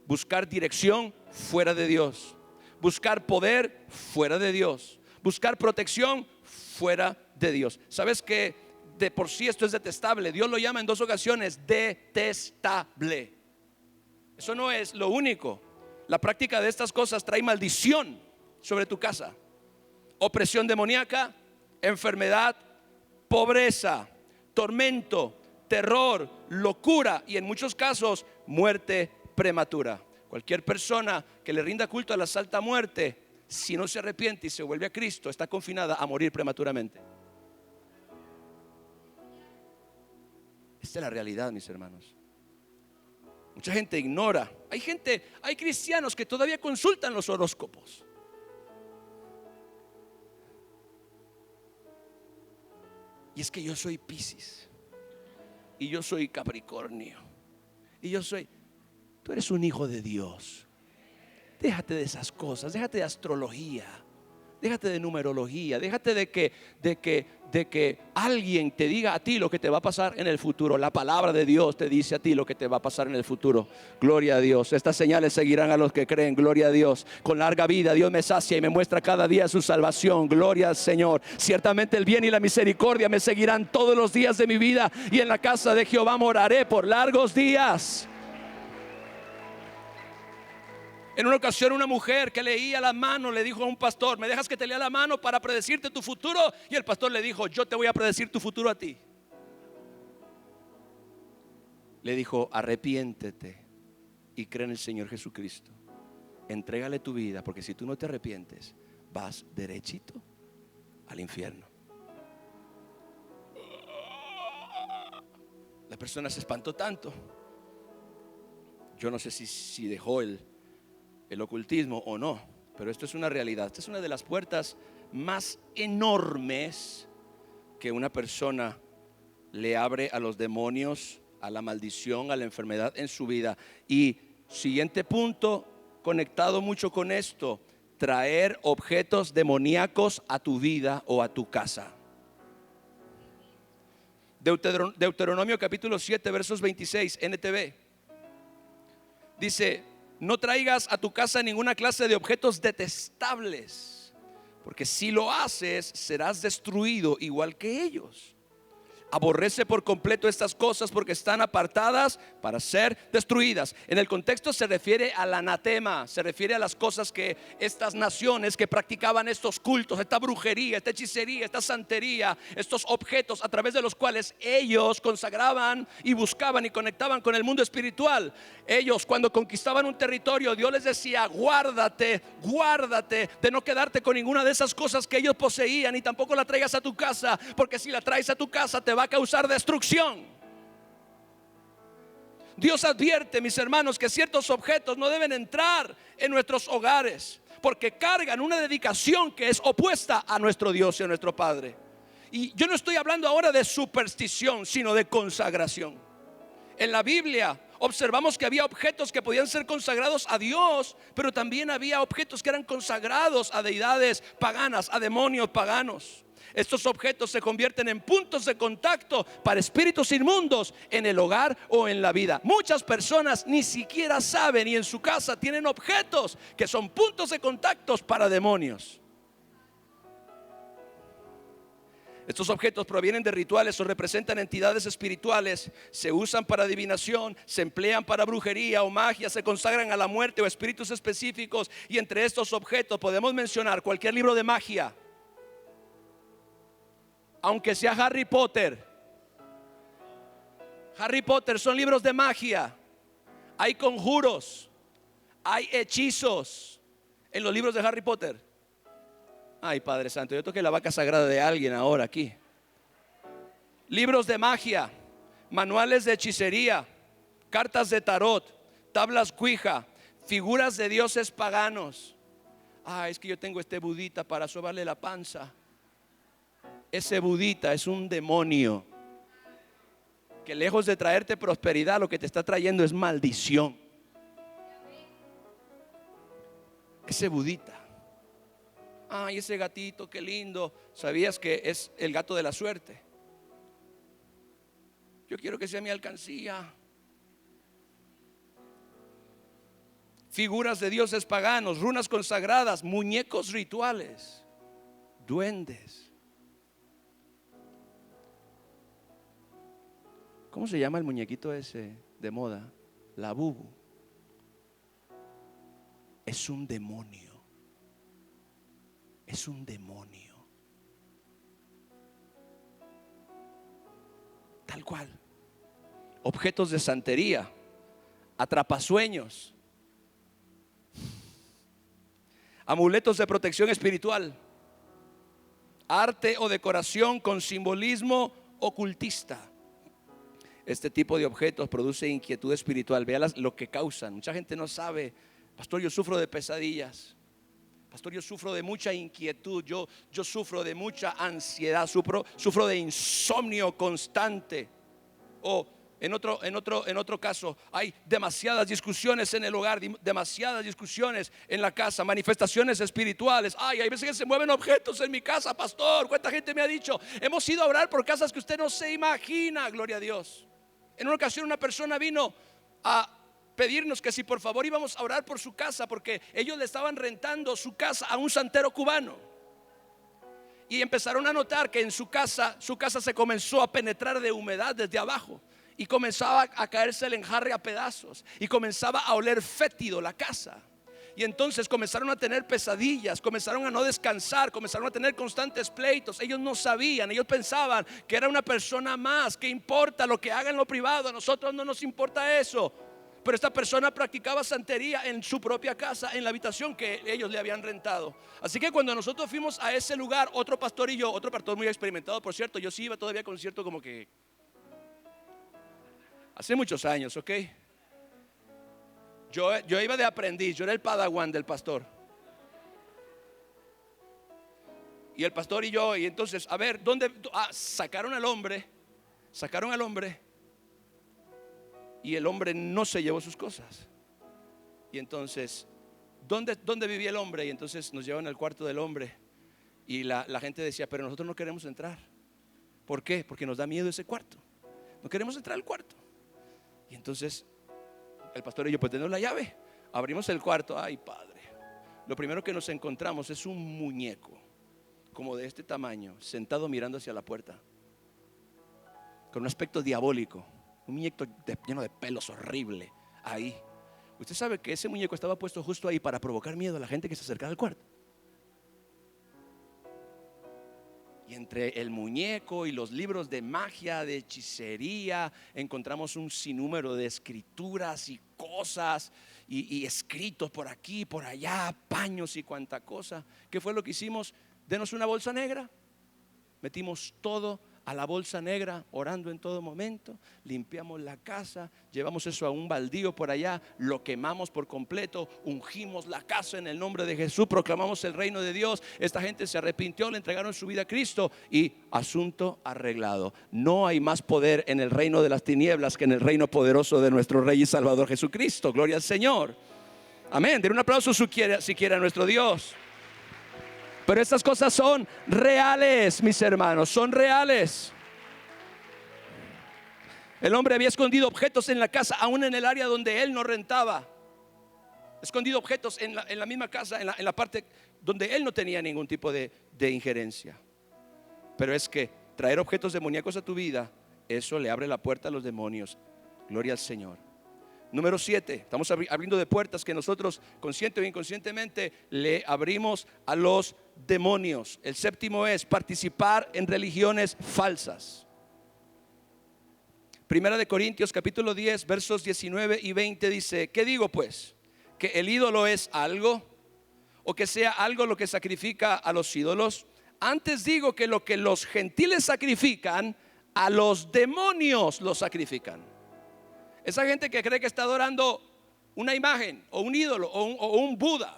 buscar dirección fuera de Dios, buscar poder fuera de Dios, buscar protección fuera de Dios. ¿Sabes que de por sí esto es detestable? Dios lo llama en 2 ocasiones detestable. Eso no es lo único. La práctica de estas cosas trae maldición sobre tu casa, opresión demoníaca, enfermedad, pobreza, tormento, terror, locura y en muchos casos muerte prematura. Cualquier persona que le rinda culto a la Santa Muerte, si no se arrepiente y se vuelve a Cristo, está confinada a morir prematuramente. Esta es la realidad, mis hermanos. Mucha gente ignora. Hay cristianos que todavía consultan los horóscopos. Y es que yo soy Piscis, y yo soy Capricornio, y tú eres un hijo de Dios. Déjate de esas cosas, déjate de astrología, déjate de numerología, déjate de que alguien te diga a ti lo que te va a pasar en el futuro. La palabra de Dios te dice a ti lo que te va a pasar en el futuro. Gloria a Dios. Estas señales seguirán a los que creen. Gloria a Dios. Con larga vida Dios me sacia y me muestra cada día su salvación. Gloria al Señor. Ciertamente el bien y la misericordia me seguirán todos los días de mi vida, y en la casa de Jehová moraré por largos días. En una ocasión una mujer que leía la mano le dijo a un pastor: ¿me dejas que te lea la mano para predecirte tu futuro? Y el pastor le dijo: yo te voy a predecir tu futuro a ti. Le dijo: arrepiéntete y cree en el Señor Jesucristo. Entrégale tu vida, porque si tú no te arrepientes, vas derechito al infierno. La persona se espantó tanto. Yo no sé si dejó el ocultismo o no, pero esto es una realidad. Esta es una de las puertas más enormes que una persona le abre a los demonios, a la maldición, a la enfermedad en su vida. Y siguiente punto, conectado mucho con esto: traer objetos demoníacos a tu vida o a tu casa. Deuteronomio capítulo 7 versos 26, NTV. Dice: no traigas a tu casa ninguna clase de objetos detestables, porque si lo haces serás destruido igual que ellos. Aborrece por completo estas cosas, porque están apartadas para ser destruidas. En el contexto se refiere al anatema, se refiere a las cosas que estas naciones que practicaban estos cultos, esta brujería, esta hechicería, esta santería, estos objetos a través de los cuales ellos consagraban y buscaban y conectaban con el mundo espiritual. Ellos, cuando conquistaban un territorio, Dios les decía: guárdate, guárdate de no quedarte con ninguna de esas cosas que ellos poseían, y tampoco la traigas a tu casa, porque si la traes a tu casa te va a causar destrucción. Dios advierte, mis hermanos, que ciertos objetos no deben entrar en nuestros hogares, porque cargan una dedicación que es opuesta a nuestro Dios y a nuestro Padre. Y yo no estoy hablando ahora de superstición, sino de consagración. En la Biblia observamos que había objetos que podían ser consagrados a Dios, pero también había objetos que eran consagrados a deidades paganas, a demonios paganos. Estos objetos se convierten en puntos de contacto para espíritus inmundos en el hogar o en la vida. Muchas personas ni siquiera saben, y en su casa tienen objetos que son puntos de contacto para demonios. Estos objetos provienen de rituales o representan entidades espirituales. Se usan para adivinación, se emplean para brujería o magia, se consagran a la muerte o espíritus específicos. Y entre estos objetos podemos mencionar cualquier libro de magia, aunque sea Harry Potter. Harry Potter son libros de magia. Hay conjuros, hay hechizos en los libros de Harry Potter. Ay, Padre Santo, yo toqué la vaca sagrada de alguien ahora aquí. Libros de magia, manuales de hechicería, cartas de tarot, tablas Ouija, figuras de dioses paganos. Es que yo tengo este budita para sobarle la panza. Ese budita es un demonio que, lejos de traerte prosperidad, lo que te está trayendo es maldición. Ese budita. Ese gatito, qué lindo. ¿Sabías que es el gato de la suerte? Yo quiero que sea mi alcancía. Figuras de dioses paganos, runas consagradas, muñecos rituales, duendes. ¿Cómo se llama el muñequito ese de moda? La bubu. Es un demonio. Es un demonio. Tal cual. Objetos de santería, atrapasueños, amuletos de protección espiritual, arte o decoración con simbolismo ocultista. Este tipo de objetos produce inquietud espiritual. Vea lo que causan. Mucha gente no sabe: pastor, yo sufro de pesadillas. Pastor, yo sufro de mucha inquietud. Yo sufro de mucha ansiedad. Sufro de insomnio constante. O en otro caso, hay demasiadas discusiones en el hogar, demasiadas discusiones en la casa, manifestaciones espirituales. Hay veces que se mueven objetos en mi casa, pastor. ¿Cuánta gente me ha dicho? Hemos ido a orar por casas que usted no se imagina. Gloria a Dios. En una ocasión una persona vino a pedirnos que si por favor íbamos a orar por su casa, porque ellos le estaban rentando su casa a un santero cubano. Y empezaron a notar que en su casa se comenzó a penetrar de humedad desde abajo, y comenzaba a caerse el enjarre a pedazos, y comenzaba a oler fétido la casa. Y entonces comenzaron a tener pesadillas, comenzaron a no descansar, comenzaron a tener constantes pleitos. Ellos no sabían, ellos pensaban que era una persona más. ¿Qué importa lo que haga en lo privado? A nosotros no nos importa eso. Pero esta persona practicaba santería en su propia casa, en la habitación que ellos le habían rentado. Así que cuando nosotros fuimos a ese lugar, otro pastor y yo, otro pastor muy experimentado, por cierto, yo sí iba todavía con cierto como que hace muchos años, ¿ok? Yo iba de aprendiz, yo era el padawan del pastor. Y el pastor y yo, y entonces, a ver, ¿dónde? Sacaron al hombre. Y el hombre no se llevó sus cosas. Y entonces, ¿dónde vivía el hombre? Y entonces nos llevan al cuarto del hombre. Y la gente decía: pero nosotros no queremos entrar. ¿Por qué? Porque nos da miedo ese cuarto. No queremos entrar al cuarto. Y entonces el pastor y yo, pues tenemos la llave. Abrimos el cuarto. Ay, padre. Lo primero que nos encontramos es un muñeco como de este tamaño, sentado mirando hacia la puerta, con un aspecto diabólico. Un muñeco lleno de pelos, horrible. Ahí. Usted sabe que ese muñeco estaba puesto justo ahí para provocar miedo a la gente que se acercara al cuarto. Y entre el muñeco y los libros de magia, de hechicería, encontramos un sinnúmero de escrituras y cosas y escritos por aquí, por allá, paños y cuanta cosa. ¿Qué fue lo que hicimos? Denos una bolsa negra. Metimos todo a la bolsa negra, orando en todo momento. Limpiamos la casa, llevamos eso a un baldío por allá, lo quemamos por completo, ungimos la casa en el nombre de Jesús, proclamamos el reino de Dios. Esta gente se arrepintió, le entregaron su vida a Cristo y asunto arreglado. No hay más poder en el reino de las tinieblas que en el reino poderoso de nuestro Rey y Salvador Jesucristo. Gloria al Señor. Amén. Den un aplauso si quiere a nuestro Dios. Pero estas cosas son reales, mis hermanos, son reales. El hombre había escondido objetos en la casa, aún en el área donde él no rentaba. Escondido objetos en la misma casa, en la parte donde él no tenía ningún tipo de injerencia. Pero es que traer objetos demoníacos a tu vida, eso le abre la puerta a los demonios. Gloria al Señor. Número 7, estamos abriendo de puertas que nosotros consciente o inconscientemente le abrimos a los demonios. El séptimo es participar en religiones falsas. Primera de Corintios capítulo 10 versos 19 y 20 dice: ¿qué digo pues? ¿Que el ídolo es algo? ¿O que sea algo lo que sacrifica a los ídolos? Antes digo que lo que los gentiles sacrifican, a los demonios lo sacrifican. Esa gente que cree que está adorando una imagen o un ídolo o un Buda,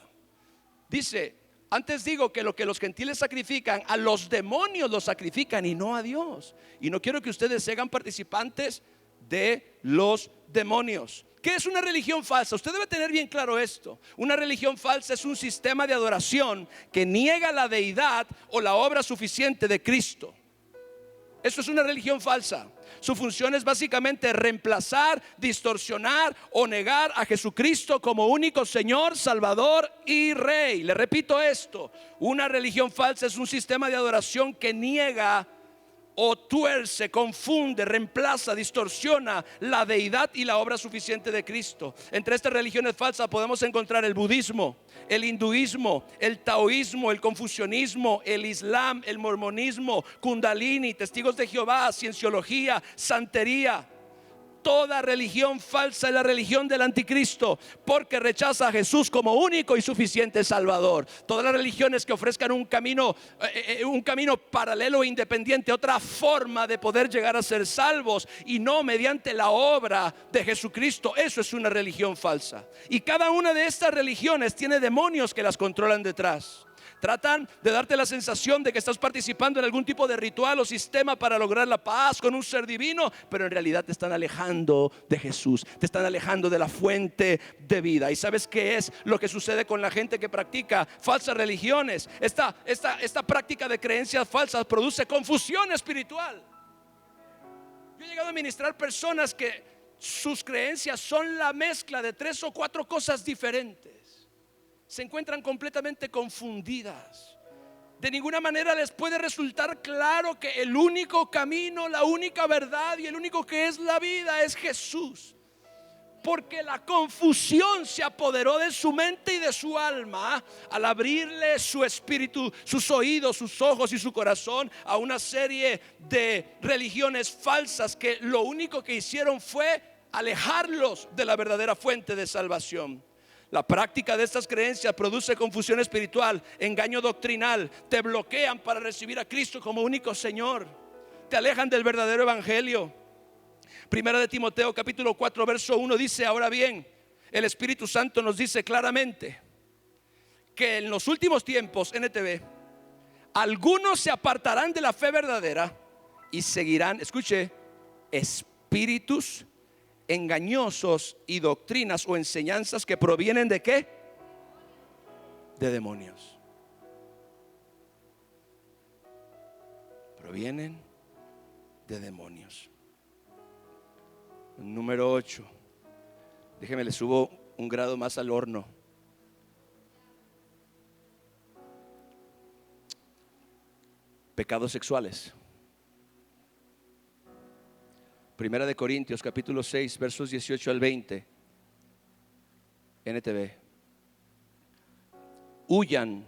dice: antes digo que lo que los gentiles sacrifican, a los demonios lo sacrifican y no a Dios. Y no quiero que ustedes se hagan participantes de los demonios. ¿Qué es una religión falsa? Usted debe tener bien claro esto. Una religión falsa es un sistema de adoración que niega la deidad o la obra suficiente de Cristo. Eso es una religión falsa. Su función es básicamente reemplazar, distorsionar o negar a Jesucristo como único Señor, Salvador y Rey. Le repito esto: una religión falsa es un sistema de adoración que niega o tuerce, confunde, reemplaza, distorsiona la deidad y la obra suficiente de Cristo. Entre estas religiones falsas podemos encontrar el budismo, el hinduismo, el taoísmo, el confucianismo, el islam, el mormonismo, kundalini, testigos de Jehová, cienciología, santería. Toda religión falsa es la religión del anticristo, porque rechaza a Jesús como único y suficiente Salvador. Todas las religiones que ofrezcan un camino paralelo e independiente, otra forma de poder llegar a ser salvos y no mediante la obra de Jesucristo, eso es una religión falsa. Y cada una de estas religiones tiene demonios que las controlan detrás. Tratan de darte la sensación de que estás participando en algún tipo de ritual o sistema para lograr la paz con un ser divino, pero en realidad te están alejando de Jesús, te están alejando de la fuente de vida. ¿Y sabes qué es lo que sucede con la gente que practica falsas religiones? Esta práctica de creencias falsas produce confusión espiritual. Yo he llegado a ministrar personas que sus creencias son la mezcla de 3 o 4 cosas diferentes. Se encuentran completamente confundidas. De ninguna manera les puede resultar claro que el único camino, la única verdad y el único que es la vida es Jesús. Porque la confusión se apoderó de su mente y de su alma al abrirle su espíritu, sus oídos, sus ojos y su corazón a una serie de religiones falsas que lo único que hicieron fue alejarlos de la verdadera fuente de salvación. La práctica de estas creencias produce confusión espiritual, engaño doctrinal, te bloquean para recibir a Cristo como único Señor, te alejan del verdadero evangelio. Primera de Timoteo capítulo 4 verso 1 dice: ahora bien, el Espíritu Santo nos dice claramente que en los últimos tiempos, NTV, algunos se apartarán de la fe verdadera y seguirán, escuche, espíritus engañosos y doctrinas o enseñanzas que provienen ¿de qué? De demonios. Provienen de demonios. Número 8. Déjeme, le subo un grado más al horno. Pecados sexuales. Primera de Corintios capítulo 6 versos 18 al 20. NTV. Huyan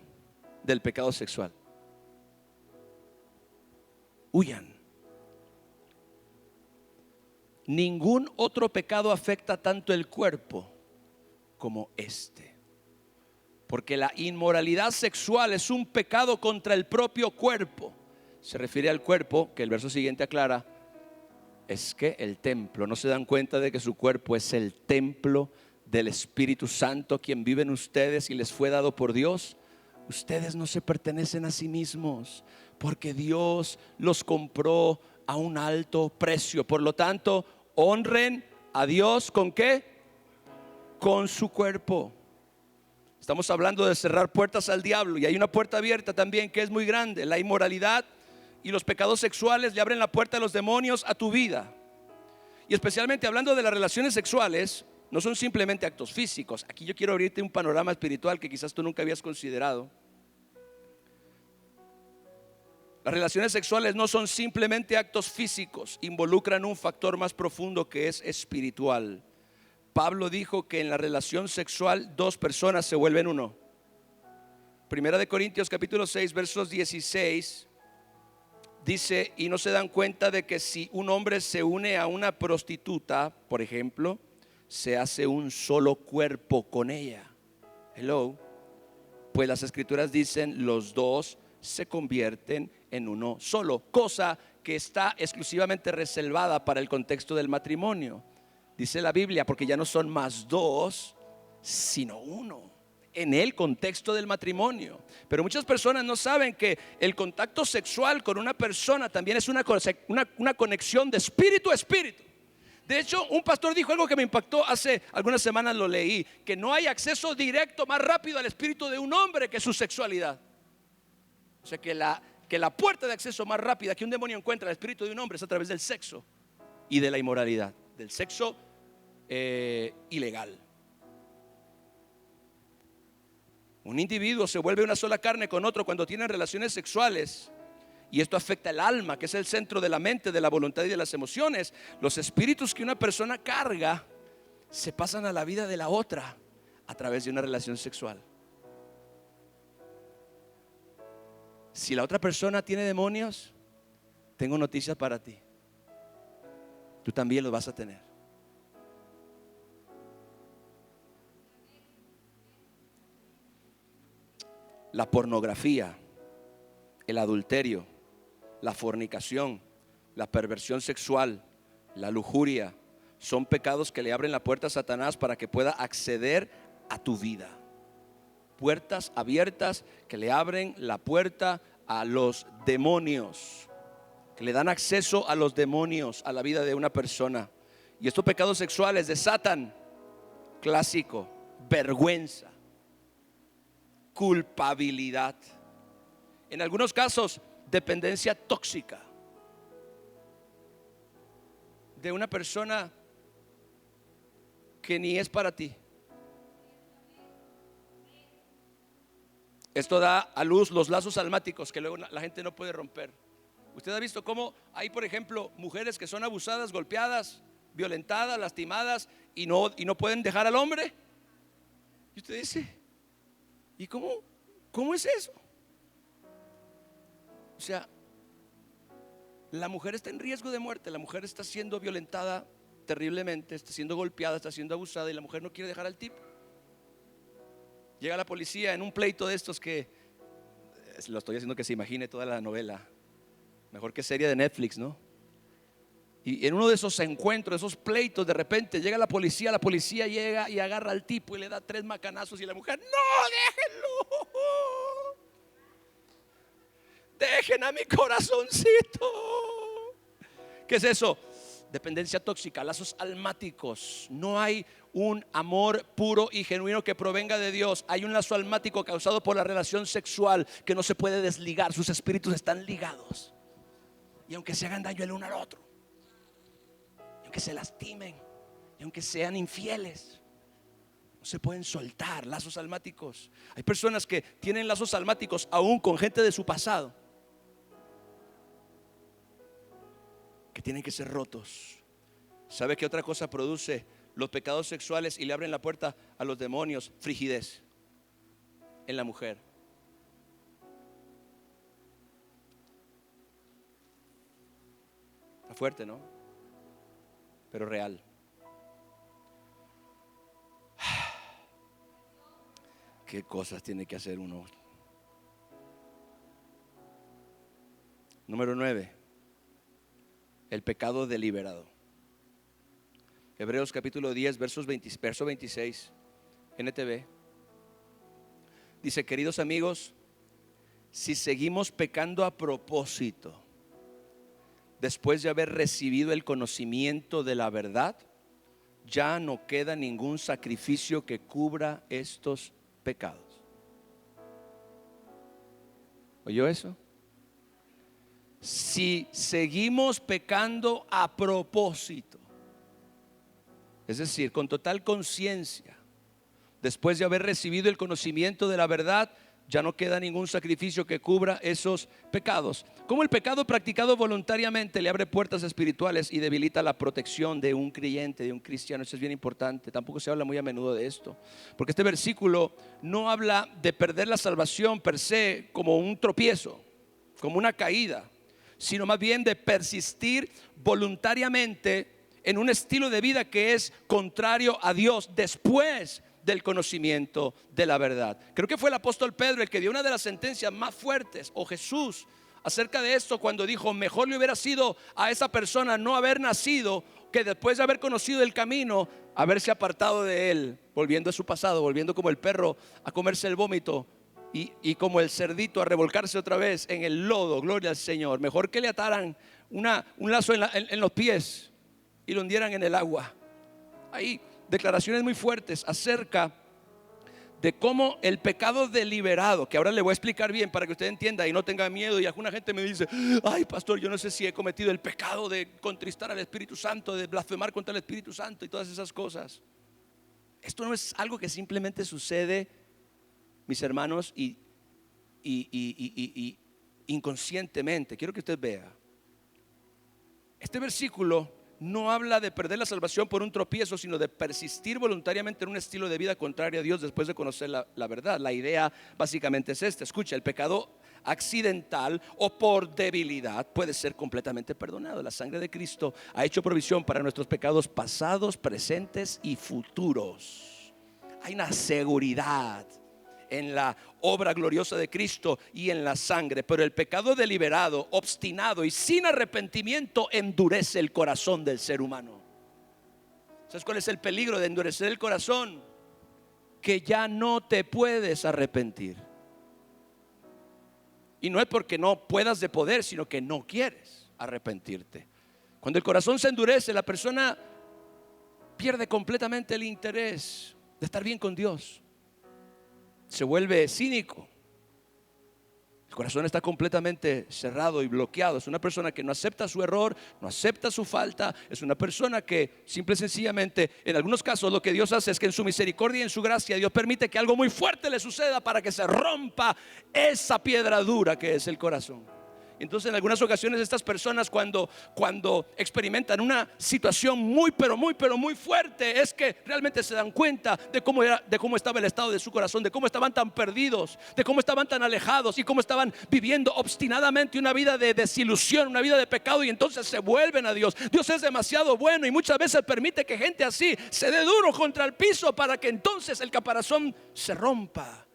del pecado sexual. Huyan. Ningún otro pecado afecta tanto el cuerpo como este. Porque la inmoralidad sexual es un pecado contra el propio cuerpo. Se refiere al cuerpo, que el verso siguiente aclara, es que el templo, ¿no se dan cuenta de que su cuerpo es el templo del Espíritu Santo, quien vive en ustedes y les fue dado por Dios? Ustedes no se pertenecen a sí mismos, porque Dios los compró a un alto precio. Por lo tanto, honren a Dios ¿con qué? Con su cuerpo. Estamos hablando de cerrar puertas al diablo, y hay una puerta abierta también que es muy grande. La inmoralidad y los pecados sexuales le abren la puerta a los demonios a tu vida. Y especialmente hablando de las relaciones sexuales, no son simplemente actos físicos. Aquí yo quiero abrirte un panorama espiritual que quizás tú nunca habías considerado. Las relaciones sexuales no son simplemente actos físicos, involucran un factor más profundo que es espiritual. Pablo dijo que en la relación sexual 2 personas se vuelven uno. Primera de Corintios capítulo 6 versos 16 dice: y no se dan cuenta de que si un hombre se une a una prostituta, por ejemplo, se hace un solo cuerpo con ella. Hello. Pues las escrituras dicen: los dos se convierten en uno solo, cosa que está exclusivamente reservada para el contexto del matrimonio. Dice la Biblia, porque ya no son más 2, sino uno, en el contexto del matrimonio. Pero muchas personas no saben que el contacto sexual con una persona también es una conexión de espíritu a espíritu. De hecho, un pastor dijo algo que me impactó hace algunas semanas, lo leí, que no hay acceso directo más rápido al espíritu de un hombre que su sexualidad. O sea que la puerta de acceso más rápida que un demonio encuentra al espíritu de un hombre es a través del sexo y de la inmoralidad, del sexo ilegal. Un individuo se vuelve una sola carne con otro cuando tienen relaciones sexuales, y esto afecta el alma, que es el centro de la mente, de la voluntad y de las emociones. Los espíritus que una persona carga se pasan a la vida de la otra a través de una relación sexual. Si la otra persona tiene demonios, tengo noticias para ti. Tú también los vas a tener. La pornografía, el adulterio, la fornicación, la perversión sexual, la lujuria, son pecados que le abren la puerta a Satanás para que pueda acceder a tu vida. Puertas abiertas que le abren la puerta a los demonios, que le dan acceso a los demonios a la vida de una persona. Y estos pecados sexuales desatan clásico, vergüenza, culpabilidad, en algunos casos dependencia tóxica de una persona que ni es para ti. Esto da a luz los lazos almáticos que luego la gente no puede romper. Usted ha visto cómo hay, por ejemplo, mujeres que son abusadas, golpeadas, violentadas, lastimadas y no pueden dejar al hombre. Y usted dice: ¿y cómo es eso? O sea, la mujer está en riesgo de muerte, la mujer está siendo violentada terriblemente, está siendo golpeada, está siendo abusada, y la mujer no quiere dejar al tipo. Llega la policía en un pleito de estos que lo estoy haciendo que se imagine toda la novela, mejor que serie de Netflix, ¿no? Y en uno de esos encuentros, esos pleitos, de repente llega la policía llega y agarra al tipo y le da 3 macanazos, y la mujer: no, déjenlo, dejen a mi corazoncito. ¿Qué es eso? Dependencia tóxica, lazos almáticos. No hay un amor puro y genuino que provenga de Dios. Hay un lazo almático causado por la relación sexual que no se puede desligar. Sus espíritus están ligados. y aunque se hagan daño el uno al otro, y aunque se lastimen, y aunque sean infieles, no se pueden soltar lazos almáticos. Hay personas que tienen lazos almáticos aún con gente de su pasado, que tienen que ser rotos. ¿Sabe qué otra cosa produce los pecados sexuales y le abren la puerta a los demonios? Frigidez en la mujer. Está fuerte, ¿no? Pero real. ¿Qué cosas tiene que hacer uno? Número 9. El pecado deliberado. Hebreos capítulo 10, verso 26, NTV. Dice: queridos amigos, si seguimos pecando a propósito, después de haber recibido el conocimiento de la verdad, ya no queda ningún sacrificio que cubra estos pecados. ¿Oyó eso? Si seguimos pecando a propósito, es decir, con total conciencia, después de haber recibido el conocimiento de la verdad, ya no queda ningún sacrificio que cubra esos pecados. Como el pecado practicado voluntariamente le abre puertas espirituales y debilita la protección de un creyente, de un cristiano. Eso es bien importante. Tampoco se habla muy a menudo de esto, porque este versículo no habla de perder la salvación per se como un tropiezo, como una caída, sino más bien de persistir voluntariamente en un estilo de vida que es contrario a Dios después del conocimiento de la verdad. Creo que fue el apóstol Pedro el que dio una de las sentencias más fuertes, o Jesús, acerca de esto, cuando dijo: mejor le hubiera sido a esa persona no haber nacido, que después de haber conocido el camino, haberse apartado de él, volviendo a su pasado, volviendo como el perro a comerse el vómito, y como el cerdito a revolcarse otra vez en el lodo. Gloria al Señor. Mejor que le ataran un lazo en los pies y lo hundieran en el agua. Hay declaraciones muy fuertes acerca de cómo el pecado deliberado, que ahora le voy a explicar bien para que usted entienda y no tenga miedo. Y alguna gente me dice: ay, pastor, yo no sé si he cometido el pecado de contristar al Espíritu Santo, de blasfemar contra el Espíritu Santo y todas esas cosas. Esto no es algo que simplemente sucede, mis hermanos, y inconscientemente. Quiero que usted vea. Este versículo no habla de perder la salvación por un tropiezo, sino de persistir voluntariamente en un estilo de vida contrario a Dios después de conocer la verdad. La idea básicamente es esta. Escucha: el pecado accidental o por debilidad puede ser completamente perdonado. La sangre de Cristo ha hecho provisión para nuestros pecados pasados, presentes y futuros. Hay una seguridad en la obra gloriosa de Cristo y en la sangre. Pero el pecado deliberado, obstinado y sin arrepentimiento endurece el corazón del ser humano. ¿Sabes cuál es el peligro de endurecer el corazón? Que ya no te puedes arrepentir. Y no es porque no puedas de poder, sino que no quieres arrepentirte. Cuando el corazón se endurece, la persona pierde completamente el interés de estar bien con Dios. Se vuelve cínico. El corazón está completamente cerrado y bloqueado. Es una persona que no acepta su error, no acepta su falta. Es una persona que simple y sencillamente, en algunos casos, lo que Dios hace es que en su misericordia y en su gracia, Dios permite que algo muy fuerte le suceda para que se rompa esa piedra dura que es el corazón. Entonces, en algunas ocasiones, estas personas cuando experimentan una situación muy fuerte, es que realmente se dan cuenta de cómo estaba el estado de su corazón, de cómo estaban tan perdidos, de cómo estaban tan alejados y cómo estaban viviendo obstinadamente una vida de desilusión, una vida de pecado, y entonces se vuelven a Dios. Dios es demasiado bueno y muchas veces permite que gente así se dé duro contra el piso para que entonces el caparazón se rompa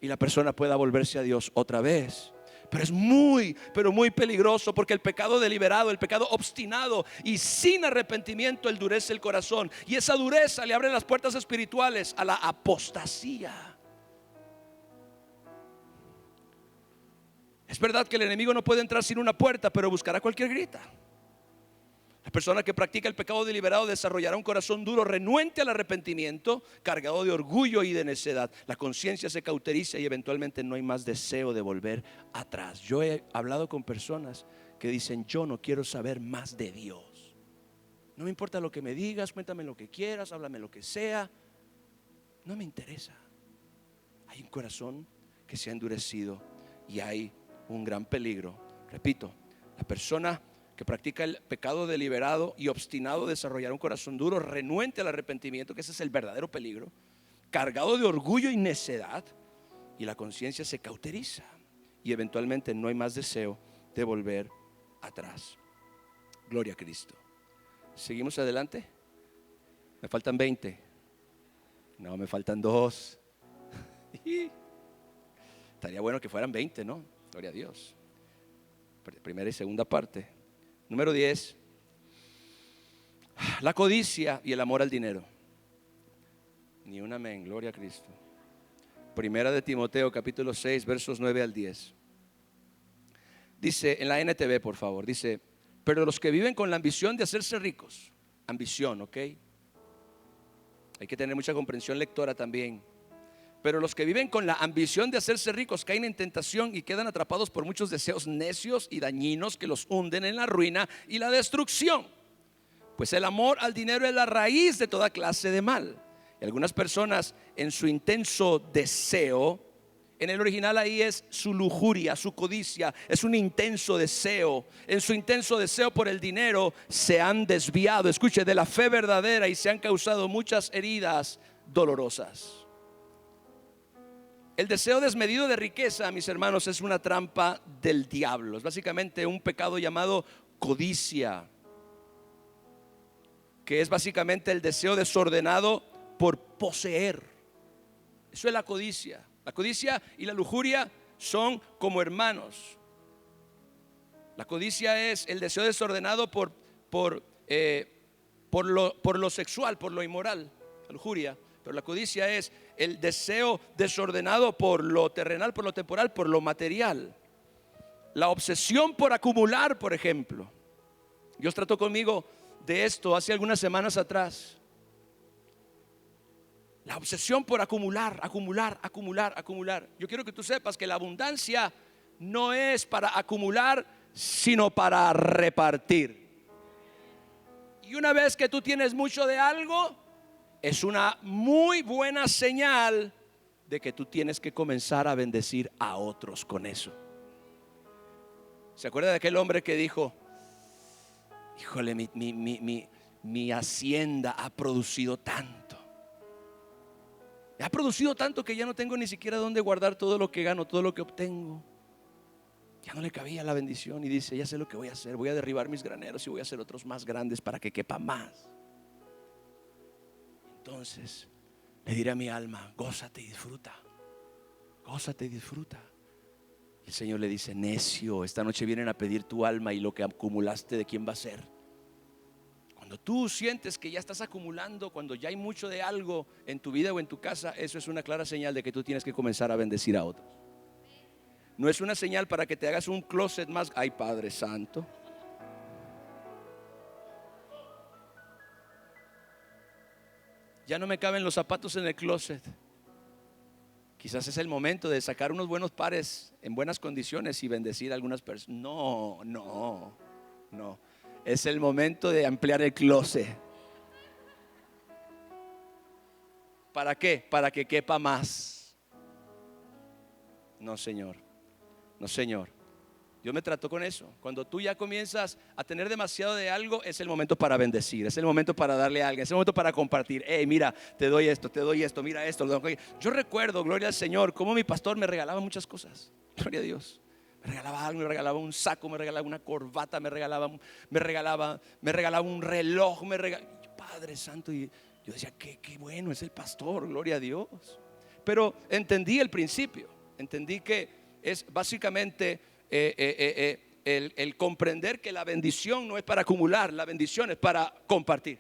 y la persona pueda volverse a Dios otra vez. Pero es muy peligroso, porque el pecado deliberado, el pecado obstinado y sin arrepentimiento endurece el corazón. Y esa dureza le abre las puertas espirituales a la apostasía. Es verdad que el enemigo no puede entrar sin una puerta, pero buscará cualquier grita. La persona que practica el pecado deliberado desarrollará un corazón duro, renuente al arrepentimiento, cargado de orgullo y de necedad. La conciencia se cauteriza y eventualmente no hay más deseo de volver atrás. Yo he hablado con personas que dicen: yo no quiero saber más de Dios. No me importa lo que me digas, cuéntame lo que quieras, háblame lo que sea. No me interesa. Hay un corazón que se ha endurecido y hay un gran peligro. Repito, la persona que practica el pecado deliberado y obstinado desarrollar un corazón duro, renuente al arrepentimiento, que ese es el verdadero peligro, cargado de orgullo y necedad, y la conciencia se cauteriza y eventualmente no hay más deseo de volver atrás. Gloria a Cristo. ¿Seguimos adelante? Me faltan 20. No, me faltan 2. Estaría bueno que fueran 20, ¿no? Gloria a Dios. Primera y segunda parte. Número 10. La codicia y el amor al dinero. Ni un amén, gloria a Cristo. Primera de Timoteo capítulo 6 versos 9 al 10. Dice en la NTV, por favor, dice: pero los que viven con la ambición de hacerse ricos, ambición, ¿ok? Hay que tener mucha comprensión lectora también. Pero los que viven con la ambición de hacerse ricos caen en tentación y quedan atrapados por muchos deseos necios y dañinos que los hunden en la ruina y la destrucción. Pues el amor al dinero es la raíz de toda clase de mal. Y algunas personas, en su intenso deseo, en el original ahí es su lujuria, su codicia, es un intenso deseo. En su intenso deseo por el dinero se han desviado, escuche, de la fe verdadera y se han causado muchas heridas dolorosas. El deseo desmedido de riqueza, mis hermanos, es una trampa del diablo. Es básicamente un pecado llamado codicia, que es básicamente el deseo desordenado por poseer. Eso es la codicia. La codicia y la lujuria son como hermanos. La codicia es el deseo desordenado por lo sexual, por lo inmoral, la lujuria. Pero la codicia es el deseo desordenado por lo terrenal, por lo temporal, por lo material. La obsesión por acumular, por ejemplo. Dios trató conmigo de esto hace algunas semanas atrás. La obsesión por acumular. Yo quiero que tú sepas que la abundancia no es para acumular, sino para repartir. Y una vez que tú tienes mucho de algo, es una muy buena señal de que tú tienes que comenzar a bendecir a otros con eso. ¿Se acuerda de aquel hombre que dijo: híjole, mi hacienda ha producido tanto? Ha producido tanto que ya no tengo ni siquiera dónde guardar todo lo que gano, todo lo que obtengo. Ya no le cabía la bendición y dice: ya sé lo que voy a hacer, voy a derribar mis graneros y voy a hacer otros más grandes para que quepa más. Entonces le diré a mi alma: gózate y disfruta. Gózate y disfruta. Y el Señor le dice: necio, esta noche vienen a pedir tu alma y lo que acumulaste, ¿de quién va a ser? Cuando tú sientes que ya estás acumulando, cuando ya hay mucho de algo en tu vida o en tu casa, eso es una clara señal de que tú tienes que comenzar a bendecir a otros. No es una señal para que te hagas un closet más. Ay, Padre Santo. Ya no me caben los zapatos en el closet. Quizás es el momento de sacar unos buenos pares en buenas condiciones y bendecir a algunas personas. No. Es el momento de ampliar el closet. ¿Para qué? Para que quepa más. No, Señor. Yo me trato con eso. Cuando tú ya comienzas a tener demasiado de algo, es el momento para bendecir, es el momento para darle a alguien, es el momento para compartir. Hey, mira, te doy esto, mira esto. Yo recuerdo, gloria al Señor, cómo mi pastor me regalaba muchas cosas. Gloria a Dios. Me regalaba algo, me regalaba un saco, me regalaba una corbata, me regalaba un reloj, Padre Santo. Y yo decía: qué bueno es el pastor, gloria a Dios. Pero entendí el principio, entendí que es básicamente el comprender que la bendición no es para acumular, la bendición es para compartir.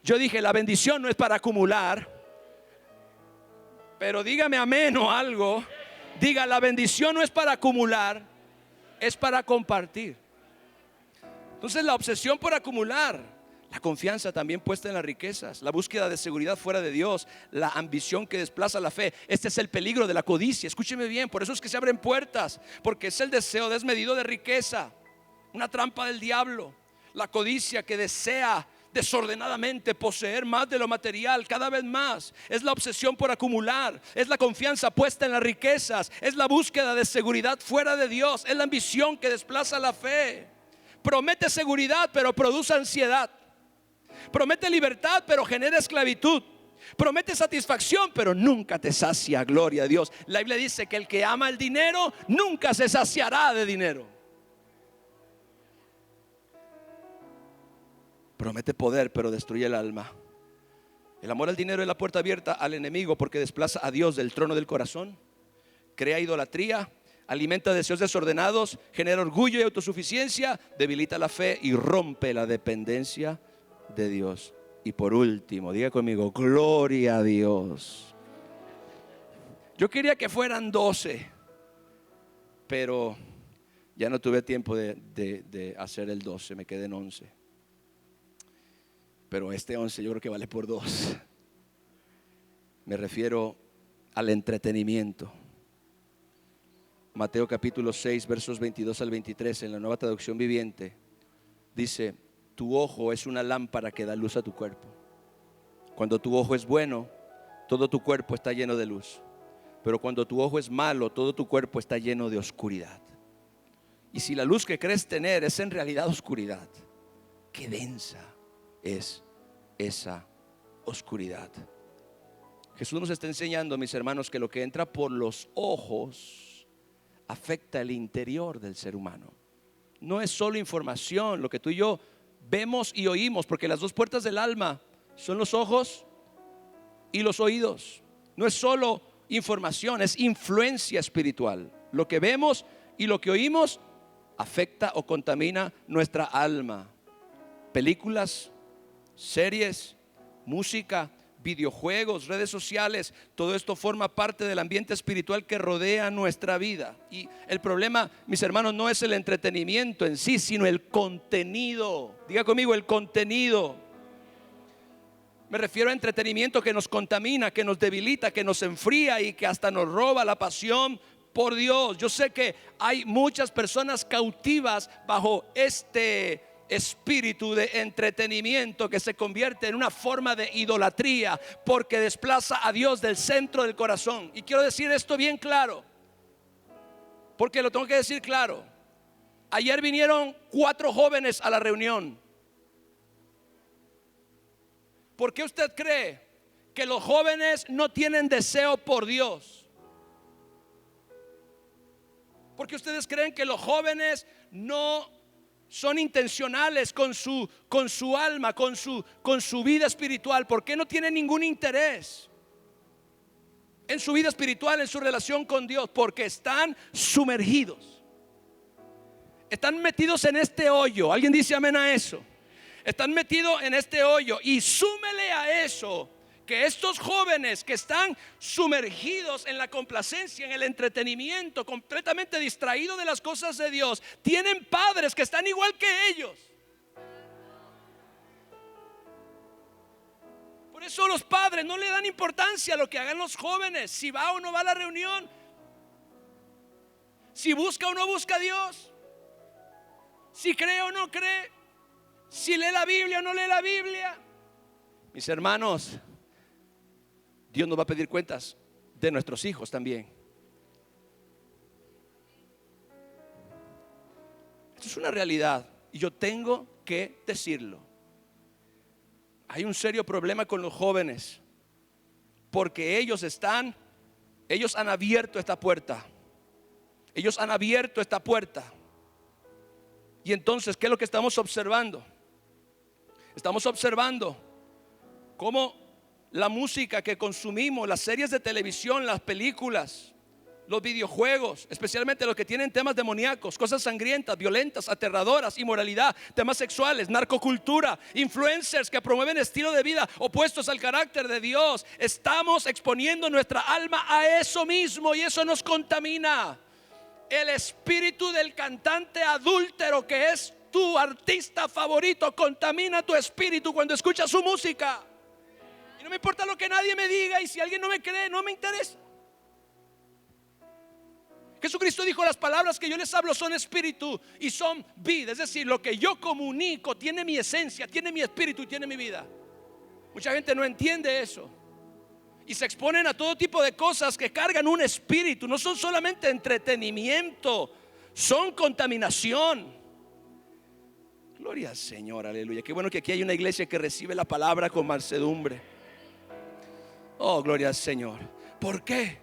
Yo dije: la bendición no es para acumular, pero dígame amén o algo. Diga: la bendición no es para acumular, es para compartir. Entonces la obsesión por acumular, la confianza también puesta en las riquezas, la búsqueda de seguridad fuera de Dios, la ambición que desplaza la fe. Este es el peligro de la codicia. Escúcheme bien, por eso es que se abren puertas, porque es el deseo desmedido de riqueza. una trampa del diablo. La codicia que desea desordenadamente poseer más de lo material, cada vez más. Es la obsesión por acumular, es la confianza puesta en las riquezas, es la búsqueda de seguridad fuera de Dios, es la ambición que desplaza la fe. Promete seguridad pero produce ansiedad. Promete libertad pero genera esclavitud. Promete satisfacción pero nunca te sacia. Gloria a Dios. La Biblia dice que el que ama el dinero nunca se saciará de dinero. Promete poder pero destruye el alma. El amor al dinero es la puerta abierta al enemigo, porque desplaza a Dios del trono del corazón, crea idolatría, alimenta deseos desordenados, genera orgullo y autosuficiencia, debilita la fe y rompe la dependencia de Dios. Y por último, diga conmigo, gloria a Dios. Yo quería que fueran 12, pero ya no tuve tiempo de hacer el 12, me quedé en 11. Pero este 11 yo creo que vale por 2. Me refiero al entretenimiento. Mateo capítulo 6 versos 22 al 23 en la Nueva Traducción Viviente dice: tu ojo es una lámpara que da luz a tu cuerpo. Cuando tu ojo es bueno, todo tu cuerpo está lleno de luz. Pero cuando tu ojo es malo, todo tu cuerpo está lleno de oscuridad. Y si la luz que crees tener es en realidad oscuridad, qué densa es esa oscuridad. Jesús nos está enseñando, mis hermanos, que lo que entra por los ojos afecta el interior del ser humano. No es solo información, lo que tú y yo vemos y oímos, porque las dos puertas del alma son los ojos y los oídos. No es solo información, es influencia espiritual. Lo que vemos y lo que oímos afecta o contamina nuestra alma. Películas, series, música, videojuegos, redes sociales, todo esto forma parte del ambiente espiritual que rodea nuestra vida. Y el problema, mis hermanos, no es el entretenimiento en sí, sino el contenido. Diga conmigo, el contenido. Me refiero a entretenimiento que nos contamina, que nos debilita, que nos enfría y que hasta nos roba la pasión por Dios. Yo sé que hay muchas personas cautivas bajo este espíritu de entretenimiento que se convierte en una forma de idolatría, porque desplaza a Dios del centro del corazón. Y quiero decir esto bien claro, porque lo tengo que decir claro. Ayer vinieron 4 jóvenes a la reunión. ¿Por qué usted cree que los jóvenes no tienen deseo por Dios? Porque ustedes creen que los jóvenes no son intencionales con su alma, con su vida espiritual. ¿Por qué no tienen ningún interés en su vida espiritual, en su relación con Dios? Porque están sumergidos, están metidos en este hoyo. ¿Alguien dice amén a eso? Están metidos en este hoyo. Y súmele a eso que estos jóvenes que están sumergidos en la complacencia, en el entretenimiento, completamente distraídos de las cosas de Dios, tienen padres que están igual que ellos. Por eso los padres no le dan importancia a lo que hagan los jóvenes, si va o no va a la reunión, si busca o no busca a Dios, si cree o no cree, si lee la Biblia o no lee la Biblia. Mis hermanos, Dios nos va a pedir cuentas de nuestros hijos también. Esto es una realidad y yo tengo que decirlo. Hay un serio problema con los jóvenes, porque ellos han abierto esta puerta. Ellos han abierto esta puerta. Y entonces, ¿qué es lo que estamos observando? Estamos observando cómo la música que consumimos, las series de televisión, las películas, los videojuegos, especialmente los que tienen temas demoníacos, cosas sangrientas, violentas, aterradoras, inmoralidad, temas sexuales, narcocultura, influencers que promueven estilo de vida opuestos al carácter de Dios. Estamos exponiendo nuestra alma a eso mismo y eso nos contamina. El espíritu del cantante adúltero que es tu artista favorito contamina tu espíritu cuando escuchas su música. Y no me importa lo que nadie me diga, y si alguien no me cree, no me interesa. Jesucristo dijo: las palabras que yo les hablo son espíritu y son vida. Es decir, lo que yo comunico tiene mi esencia, tiene mi espíritu y tiene mi vida. Mucha gente no entiende eso y se exponen a todo tipo de cosas que cargan un espíritu. No son solamente entretenimiento, son contaminación. Gloria al Señor, aleluya. Qué bueno que aquí hay una iglesia que recibe la palabra con mansedumbre. Oh, gloria al Señor. ¿Por qué?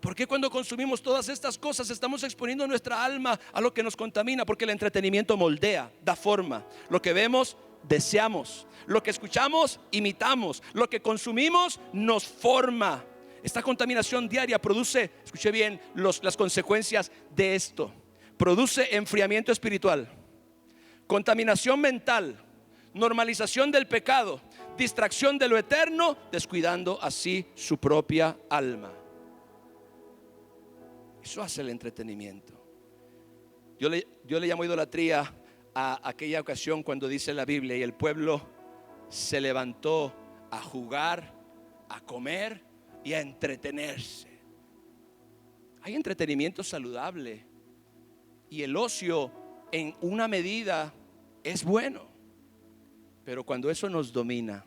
Porque cuando consumimos todas estas cosas estamos exponiendo nuestra alma a lo que nos contamina. Porque el entretenimiento moldea, da forma. Lo que vemos, deseamos. Lo que escuchamos, imitamos. Lo que consumimos, nos forma. Esta contaminación diaria produce, escuche bien, las consecuencias de esto. Produce enfriamiento espiritual, contaminación mental, normalización del pecado, distracción de lo eterno, descuidando así su propia alma. Eso hace el entretenimiento. Yo le llamo idolatría a aquella ocasión cuando dice la Biblia: y el pueblo se levantó a jugar, a comer y a entretenerse. Hay entretenimiento saludable y el ocio en una medida es bueno, pero cuando eso nos domina,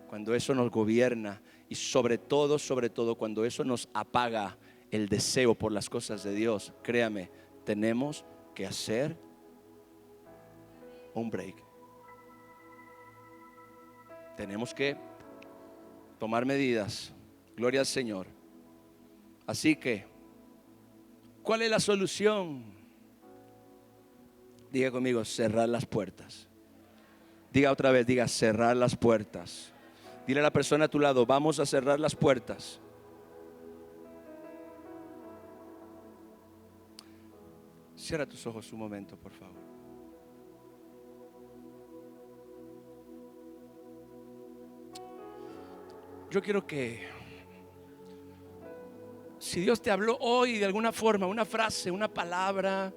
cuando eso nos gobierna y sobre todo cuando eso nos apaga el deseo por las cosas de Dios, créame, tenemos que hacer un break. Tenemos que tomar medidas. Gloria al Señor. Así que, ¿cuál es la solución? Diga conmigo: cerrar las puertas. Diga otra vez, diga: cerrar las puertas. Dile a la persona a tu lado: vamos a cerrar las puertas. Cierra tus ojos un momento, por favor. Yo quiero que, si Dios te habló hoy de alguna forma, una frase, una palabra,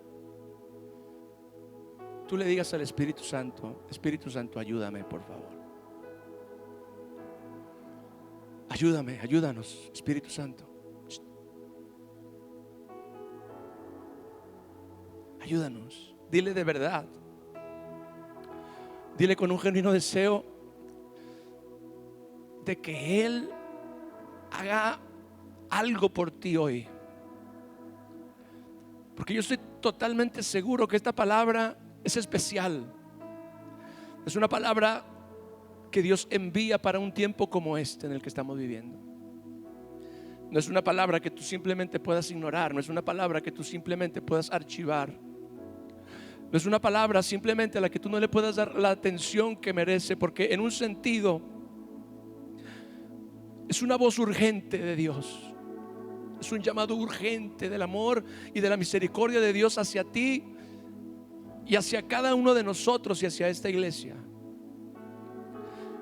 tú le digas al Espíritu Santo: Espíritu Santo, ayúdame, por favor. Ayúdame, ayúdanos, Espíritu Santo. Ayúdanos. Dile de verdad. Dile con un genuino deseo de que Él haga algo por ti hoy. Porque yo estoy totalmente seguro que esta palabra es especial. Es una palabra que Dios envía para un tiempo como este en el que estamos viviendo. No es una palabra que tú simplemente puedas ignorar. No es una palabra que tú simplemente puedas archivar. No es una palabra simplemente a la que tú no le puedas dar la atención que merece. Porque en un sentido es una voz urgente de Dios. Es un llamado urgente del amor y de la misericordia de Dios hacia ti y hacia cada uno de nosotros y hacia esta iglesia.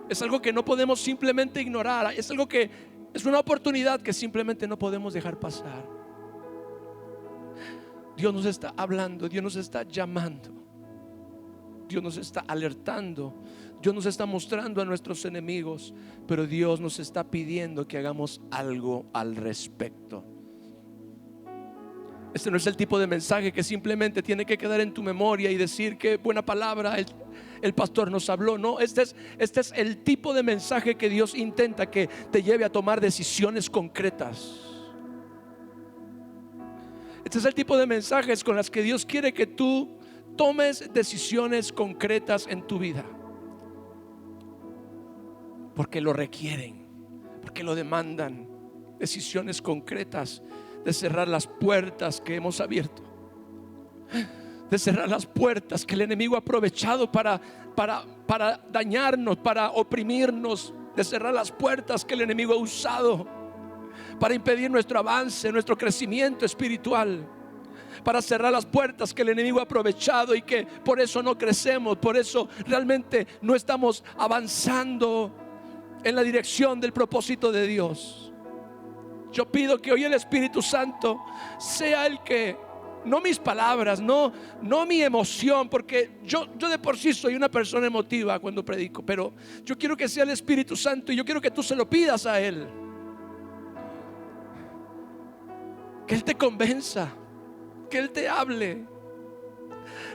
Es algo que no podemos simplemente ignorar. Es algo que es una oportunidad que simplemente no podemos dejar pasar. Dios nos está hablando, Dios nos está llamando, Dios nos está alertando, Dios nos está mostrando a nuestros enemigos, pero Dios nos está pidiendo que hagamos algo al respecto. Este no es el tipo de mensaje que simplemente tiene que quedar en tu memoria y decir: qué buena palabra el pastor nos habló. No, este es el tipo de mensaje que Dios intenta que te lleve a tomar decisiones concretas. Este es el tipo de mensajes con las que Dios quiere que tú tomes decisiones concretas en tu vida, porque lo requieren, porque lo demandan. Decisiones concretas de cerrar las puertas que hemos abierto, de cerrar las puertas que el enemigo ha aprovechado para dañarnos, para oprimirnos, de cerrar las puertas que el enemigo ha usado para impedir nuestro avance, nuestro crecimiento espiritual, para cerrar las puertas que el enemigo ha aprovechado y que por eso no crecemos, por eso realmente no estamos avanzando en la dirección del propósito de Dios. Yo pido que hoy el Espíritu Santo sea el que, no mis palabras, no mi emoción, porque yo de por sí soy una persona emotiva cuando predico, pero yo quiero que sea el Espíritu Santo y yo quiero que tú se lo pidas a Él. Que Él te convenza, que Él te hable,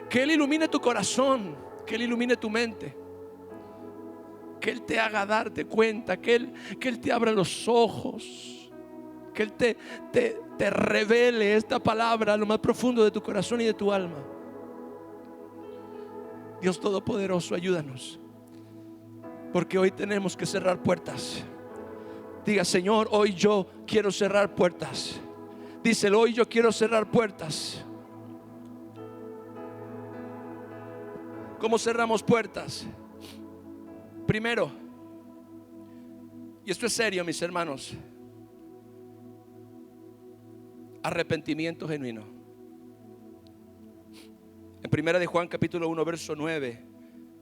que Él ilumine tu corazón, que Él ilumine tu mente, que Él te haga darte cuenta, que Él te abra los ojos, que Él te revele esta palabra a lo más profundo de tu corazón y de tu alma. Dios Todopoderoso, ayúdanos, porque hoy tenemos que cerrar puertas. Diga: Señor, hoy yo quiero cerrar puertas. Díselo: hoy yo quiero cerrar puertas. ¿Cómo cerramos puertas? Primero, y esto es serio, mis hermanos, arrepentimiento genuino. En primera de Juan capítulo 1 verso 9,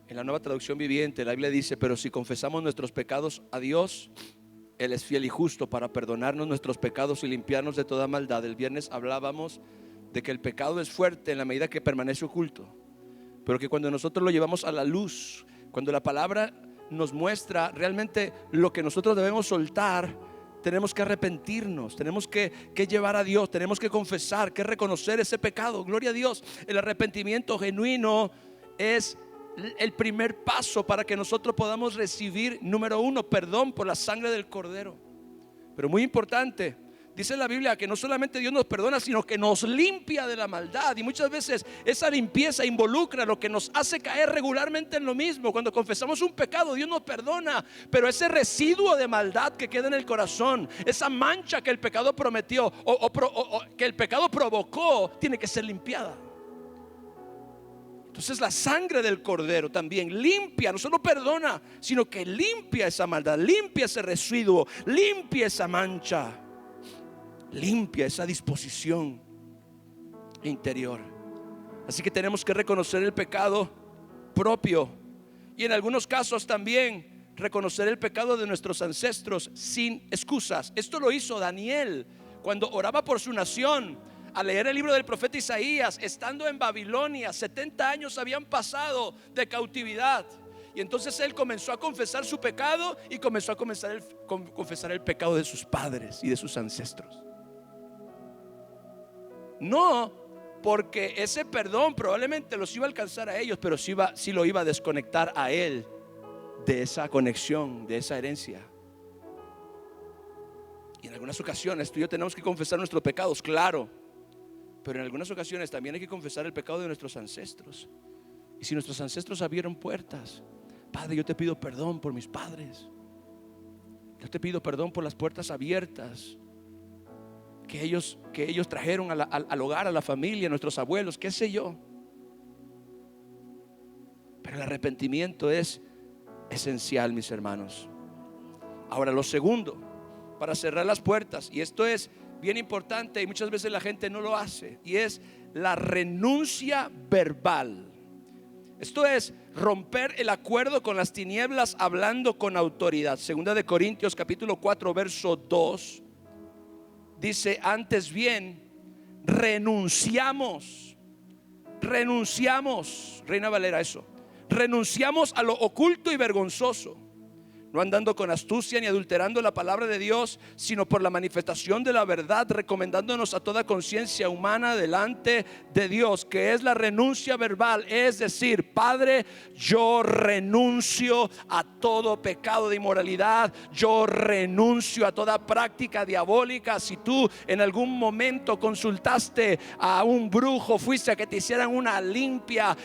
en la Nueva Traducción Viviente, la Biblia dice: pero si confesamos nuestros pecados a Dios, Él es fiel y justo para perdonarnos nuestros pecados y limpiarnos de toda maldad. El viernes hablábamos de que el pecado es fuerte en la medida que permanece oculto, pero que cuando nosotros lo llevamos a la luz, cuando la palabra nos muestra realmente lo que nosotros debemos soltar, tenemos que arrepentirnos, tenemos que llevar a Dios, tenemos que confesar, que reconocer ese pecado. Gloria a Dios. El arrepentimiento genuino es el primer paso para que nosotros podamos recibir, número uno, perdón por la sangre del Cordero. Pero muy importante, dice la Biblia que no solamente Dios nos perdona, sino que nos limpia de la maldad. Y muchas veces esa limpieza involucra lo que nos hace caer regularmente en lo mismo. Cuando confesamos un pecado, Dios nos perdona, pero ese residuo de maldad que queda en el corazón, esa mancha que el pecado prometió o que el pecado provocó, tiene que ser limpiada. Entonces la sangre del Cordero también limpia, no solo perdona, sino que limpia esa maldad, limpia ese residuo, limpia esa mancha, limpia esa disposición interior. Así que tenemos que reconocer el pecado propio y en algunos casos también reconocer el pecado de nuestros ancestros sin excusas. Esto lo hizo Daniel cuando oraba por su nación. Al leer el libro del profeta Isaías, estando en Babilonia, 70 años habían pasado de cautividad. Y entonces él comenzó a confesar su pecado y comenzó a confesar el pecado de sus padres y de sus ancestros. No porque ese perdón probablemente los iba a alcanzar a ellos, pero sí lo iba a desconectar a él de esa conexión, de esa herencia. Y en algunas ocasiones tú y yo tenemos que confesar nuestros pecados, claro, pero en algunas ocasiones también hay que confesar el pecado de nuestros ancestros. Y si nuestros ancestros abrieron puertas, Padre, yo te pido perdón por mis padres. Yo te pido perdón por las puertas abiertas que ellos trajeron al hogar, a la familia, a nuestros abuelos, qué sé yo. Pero el arrepentimiento es esencial, mis hermanos. Ahora, lo segundo, para cerrar las puertas, y esto es bien importante y muchas veces la gente no lo hace, y es la renuncia verbal. Esto es romper el acuerdo con las tinieblas hablando con autoridad. Segunda de Corintios capítulo 4 verso 2 dice: antes bien renunciamos, Reina Valera, eso, renunciamos a lo oculto y vergonzoso, no andando con astucia ni adulterando la palabra de Dios, sino por la manifestación de la verdad, recomendándonos a toda conciencia humana delante de Dios, que es la renuncia verbal. Es decir, Padre, yo renuncio a todo pecado de inmoralidad, yo renuncio a toda práctica diabólica. Si tú en algún momento consultaste a un brujo, fuiste a que te hicieran una limpia,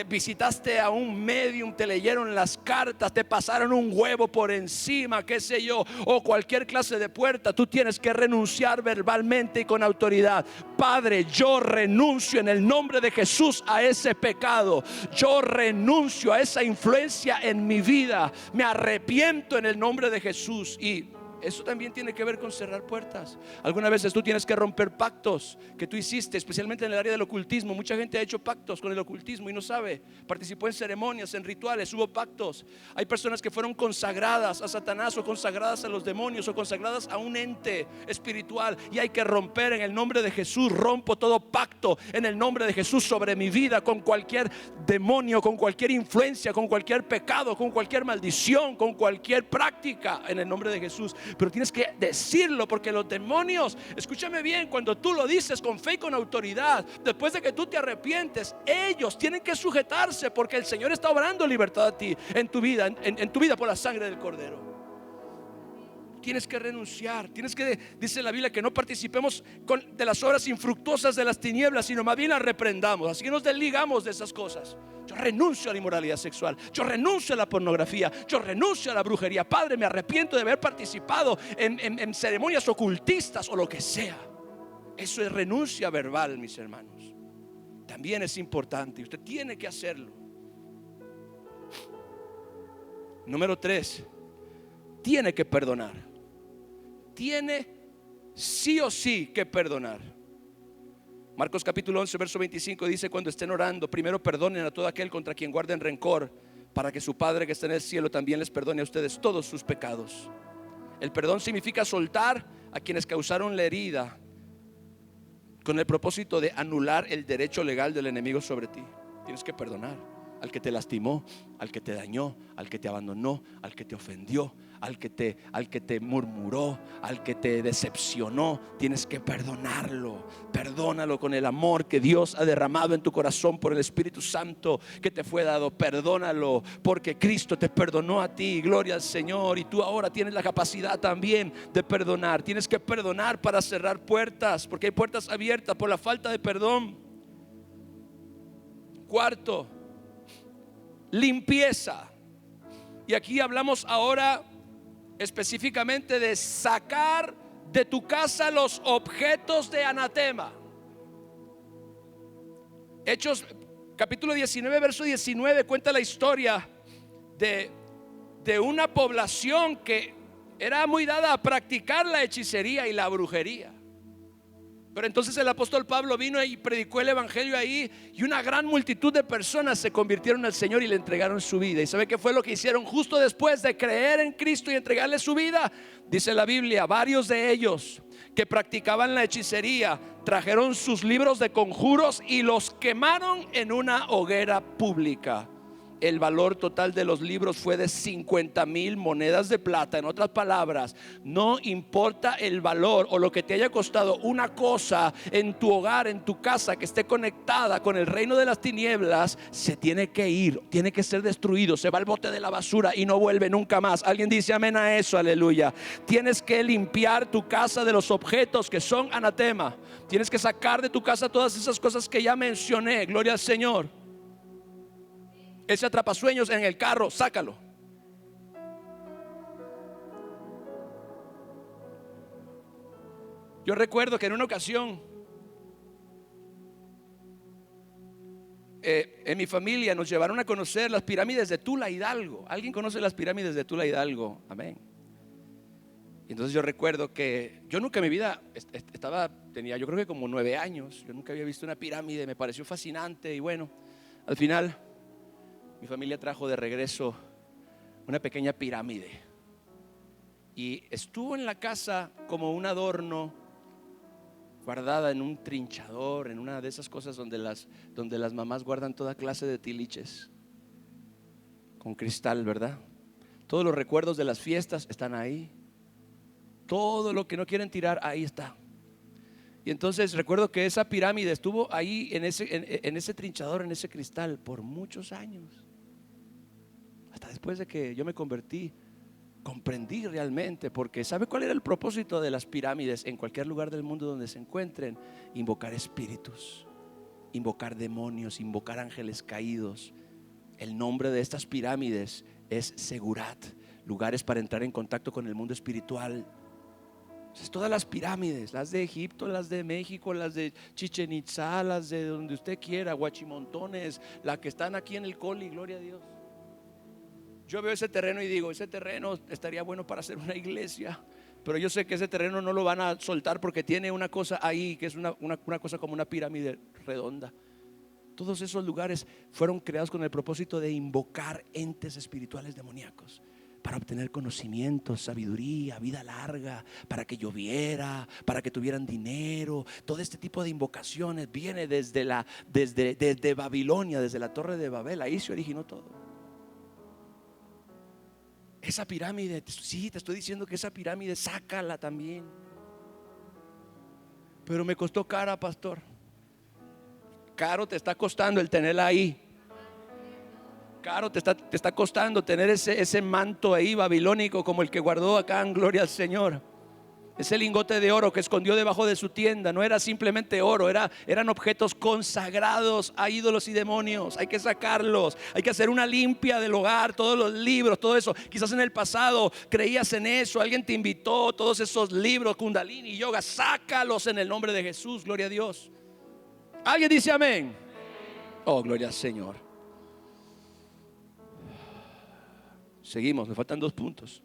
visitaste a un medium, te leyeron las cartas, te pasaron un huevo por encima, qué sé yo, o cualquier clase de puerta, tú tienes que renunciar verbalmente y con autoridad. Padre, yo renuncio en el nombre de Jesús a ese pecado, yo renuncio a esa influencia en mi vida, me arrepiento en el nombre de Jesús. Y eso también tiene que ver con cerrar puertas. Algunas veces tú tienes que romper pactos que tú hiciste, especialmente en el área del ocultismo. Mucha gente ha hecho pactos con el ocultismo y no sabe. Participó en ceremonias, en rituales, hubo pactos. Hay personas que fueron consagradas a Satanás, o consagradas a los demonios, o consagradas a un ente espiritual, y hay que romper en el nombre de Jesús. Rompo todo pacto en el nombre de Jesús sobre mi vida, con cualquier demonio, con cualquier influencia, con cualquier pecado, con cualquier maldición, con cualquier práctica, en el nombre de Jesús. pero tienes que decirlo, porque los demonios, escúchame bien, cuando tú lo dices con fe y con autoridad, después de que tú te arrepientes, ellos tienen que sujetarse, porque el Señor está obrando libertad a ti, en tu vida, en tu vida, por la sangre del Cordero. Tienes que renunciar, tienes que, dice la Biblia, que no participemos de las obras infructuosas de las tinieblas, sino más bien las reprendamos. Así que nos desligamos de esas cosas. Yo renuncio a la inmoralidad sexual, yo renuncio a la pornografía, yo renuncio a la brujería. Padre, me arrepiento de haber participado en ceremonias ocultistas o lo que sea. Eso es renuncia verbal, mis hermanos. También es importante, usted tiene que hacerlo. Número 3, tiene que perdonar. Tiene sí o sí que perdonar. Marcos capítulo 11 verso 25 dice: cuando estén orando, primero perdonen a todo aquel contra quien guarden rencor, para que su Padre que está en el cielo también les perdone a ustedes todos sus pecados. El perdón significa soltar a quienes causaron la herida, con el propósito de anular el derecho legal del enemigo sobre ti. Tienes que perdonar al que te lastimó, al que te dañó, al que te abandonó, al que te ofendió, al que te murmuró, al que te decepcionó. Tienes que perdonarlo. Perdónalo con el amor que Dios ha derramado en tu corazón por el Espíritu Santo que te fue dado. Perdónalo porque Cristo te perdonó a ti. Gloria al Señor. Y tú ahora tienes la capacidad también de perdonar. Tienes que perdonar para cerrar puertas, porque hay puertas abiertas por la falta de perdón. Cuarto, limpieza. Y aquí hablamos ahora específicamente de sacar de tu casa los objetos de anatema. Hechos capítulo 19 verso 19 cuenta la historia de una población que era muy dada a practicar la hechicería y la brujería. Pero entonces el apóstol Pablo vino y predicó el evangelio ahí, y una gran multitud de personas se convirtieron al Señor y le entregaron su vida. ¿Y sabe qué fue lo que hicieron justo después de creer en Cristo y entregarle su vida? Dice la Biblia, varios de ellos que practicaban la hechicería trajeron sus libros de conjuros y los quemaron en una hoguera pública. El valor total de los libros fue de 50,000 monedas de plata. En otras palabras, no importa el valor o lo que te haya costado una cosa en tu hogar, en tu casa, que esté conectada con el reino de las tinieblas, se tiene que ir, tiene que ser destruido, se va al bote de la basura y no vuelve nunca más. Alguien dice amén a eso, aleluya. Tienes que limpiar tu casa de los objetos que son anatema. Tienes que sacar de tu casa todas esas cosas que ya mencioné, gloria al Señor. Ese atrapasueños en el carro, sácalo. Yo recuerdo que en una ocasión en mi familia nos llevaron a conocer las pirámides de Tula Hidalgo. ¿Alguien conoce las pirámides de Tula Hidalgo? Amén. Y entonces yo recuerdo que yo nunca en mi vida tenía yo creo que como 9 años. Yo nunca había visto una pirámide, me pareció fascinante. Y bueno, al final mi familia trajo de regreso una pequeña pirámide y estuvo en la casa como un adorno, guardada en un trinchador, en una de esas cosas donde las mamás guardan toda clase de tiliches con cristal, ¿verdad? Todos los recuerdos de las fiestas están ahí, todo lo que no quieren tirar, ahí está. Y entonces recuerdo que esa pirámide estuvo ahí en ese trinchador, en ese cristal, por muchos años. Hasta después de que yo me convertí, comprendí realmente, porque ¿sabe cuál era el propósito de las pirámides en cualquier lugar del mundo donde se encuentren? Invocar espíritus, invocar demonios, invocar ángeles caídos. El nombre de estas pirámides es Segurat, lugares para entrar en contacto con el mundo espiritual. Entonces, todas las pirámides, las de Egipto, las de México, las de Chichén Itzá, las de donde usted quiera, Huachimontones, las que están aquí en el Coli, gloria a Dios. Yo veo ese terreno y digo, ese terreno estaría bueno para hacer una iglesia, pero yo sé que ese terreno no lo van a soltar porque tiene una cosa ahí que es una cosa como una pirámide redonda. Todos esos lugares fueron creados con el propósito de invocar entes espirituales demoníacos para obtener conocimiento, sabiduría, vida larga, para que lloviera, para que tuvieran dinero. Todo este tipo de invocaciones viene desde Babilonia, desde la Torre de Babel. Ahí se originó todo. esa pirámide, sí, te estoy diciendo que esa pirámide, sácala también. Pero me costó cara, pastor. Caro te está costando el tenerla ahí. Caro te está costando tener ese manto ahí babilónico como el que guardó acá en Gloria al Señor. Ese lingote de oro que escondió debajo de su tienda no era simplemente oro, eran objetos consagrados a ídolos y demonios. Hay que sacarlos, hay que hacer una limpia del hogar, todos los libros, todo eso. Quizás en el pasado creías en eso, alguien te invitó, todos esos libros, Kundalini, yoga, sácalos en el nombre de Jesús, gloria a Dios. ¿Alguien dice amén? Oh, gloria al Señor. Seguimos, me faltan 2 puntos.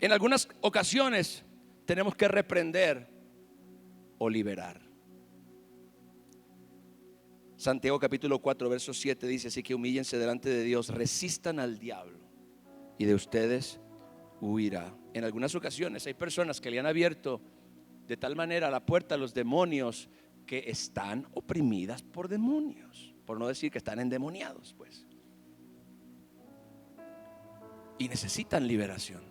En algunas ocasiones tenemos que reprender o liberar. Santiago capítulo 4 verso 7 dice: así que humíllense delante de Dios, resistan al diablo y de ustedes huirá. En algunas ocasiones hay personas que le han abierto de tal manera la puerta a los demonios que están oprimidas por demonios, por no decir que están endemoniados, pues, y necesitan liberación.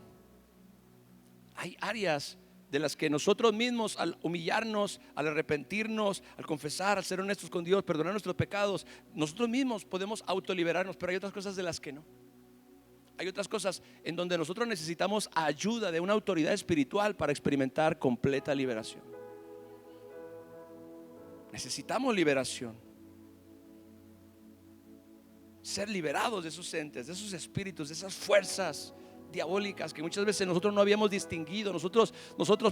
Hay áreas de las que nosotros mismos, al humillarnos, al arrepentirnos, al confesar, al ser honestos con Dios, perdonar nuestros pecados, nosotros mismos podemos autoliberarnos. Pero hay otras cosas de las que no. Hay otras cosas en donde nosotros necesitamos ayuda de una autoridad espiritual para experimentar completa liberación. Necesitamos liberación, ser liberados de esos entes, de esos espíritus, de esas fuerzas diabólicas que muchas veces nosotros no habíamos distinguido. Nosotros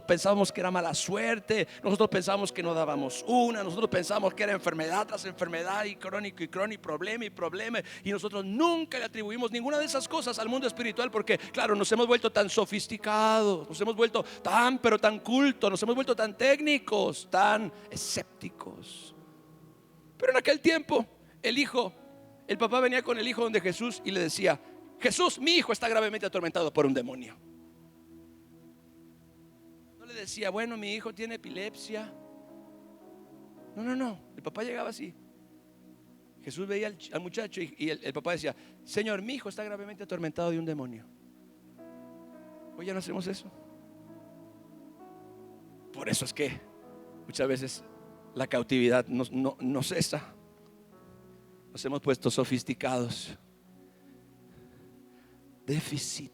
pensábamos que era mala suerte, nosotros pensábamos que no dábamos una, nosotros pensábamos que era enfermedad tras enfermedad y crónico, problema y problema, y nosotros nunca le atribuimos ninguna de esas cosas al mundo espiritual, porque claro, nos hemos vuelto tan sofisticados, nos hemos vuelto pero tan cultos, nos hemos vuelto tan técnicos, tan escépticos. Pero en aquel tiempo el papá venía con el hijo donde Jesús y le decía: Jesús, mi hijo está gravemente atormentado por un demonio. No le decía: bueno, mi hijo tiene epilepsia. No, el papá llegaba así. Jesús veía al muchacho y el papá decía: Señor, mi hijo está gravemente atormentado de un demonio. Hoy ya no hacemos eso. Por eso es que muchas veces la cautividad no cesa. Nos hemos puesto sofisticados. Déficit.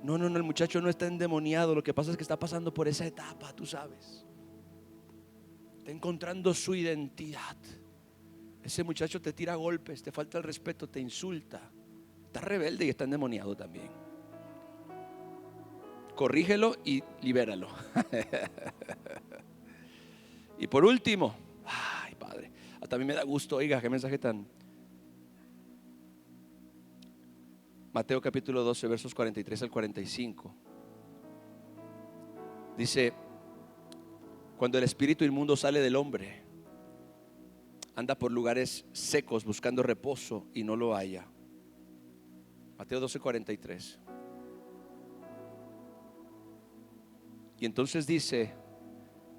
No, el muchacho no está endemoniado. Lo que pasa es que está pasando por esa etapa, tú sabes. Está encontrando su identidad. Ese muchacho te tira golpes, te falta el respeto, te insulta. Está rebelde y está endemoniado también. Corrígelo y libéralo. Y por último, ay, Padre, hasta a mí me da gusto, oiga, qué mensaje tan... Mateo capítulo 12 versos 43 al 45. Dice: cuando el espíritu inmundo sale del hombre, anda por lugares secos buscando reposo y no lo halla. Mateo 12, 43. Y entonces dice: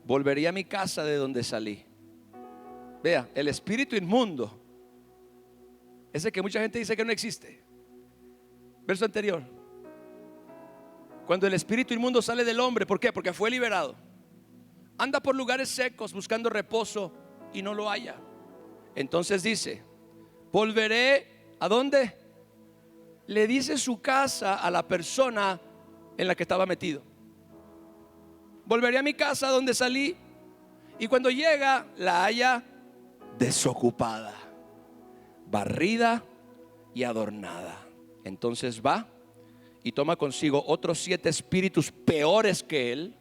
volveré a mi casa de donde salí. Vea, el espíritu inmundo, ese que mucha gente dice que no existe. Verso anterior. Cuando el espíritu inmundo sale del hombre, ¿por qué? Porque fue liberado. Anda por lugares secos buscando reposo y no lo halla. Entonces dice: volveré, ¿a dónde? Le dice su casa a la persona en la que estaba metido. Volveré a mi casa donde salí, y cuando llega la halla desocupada, barrida y adornada. Entonces va y toma consigo otros 7 espíritus peores que él,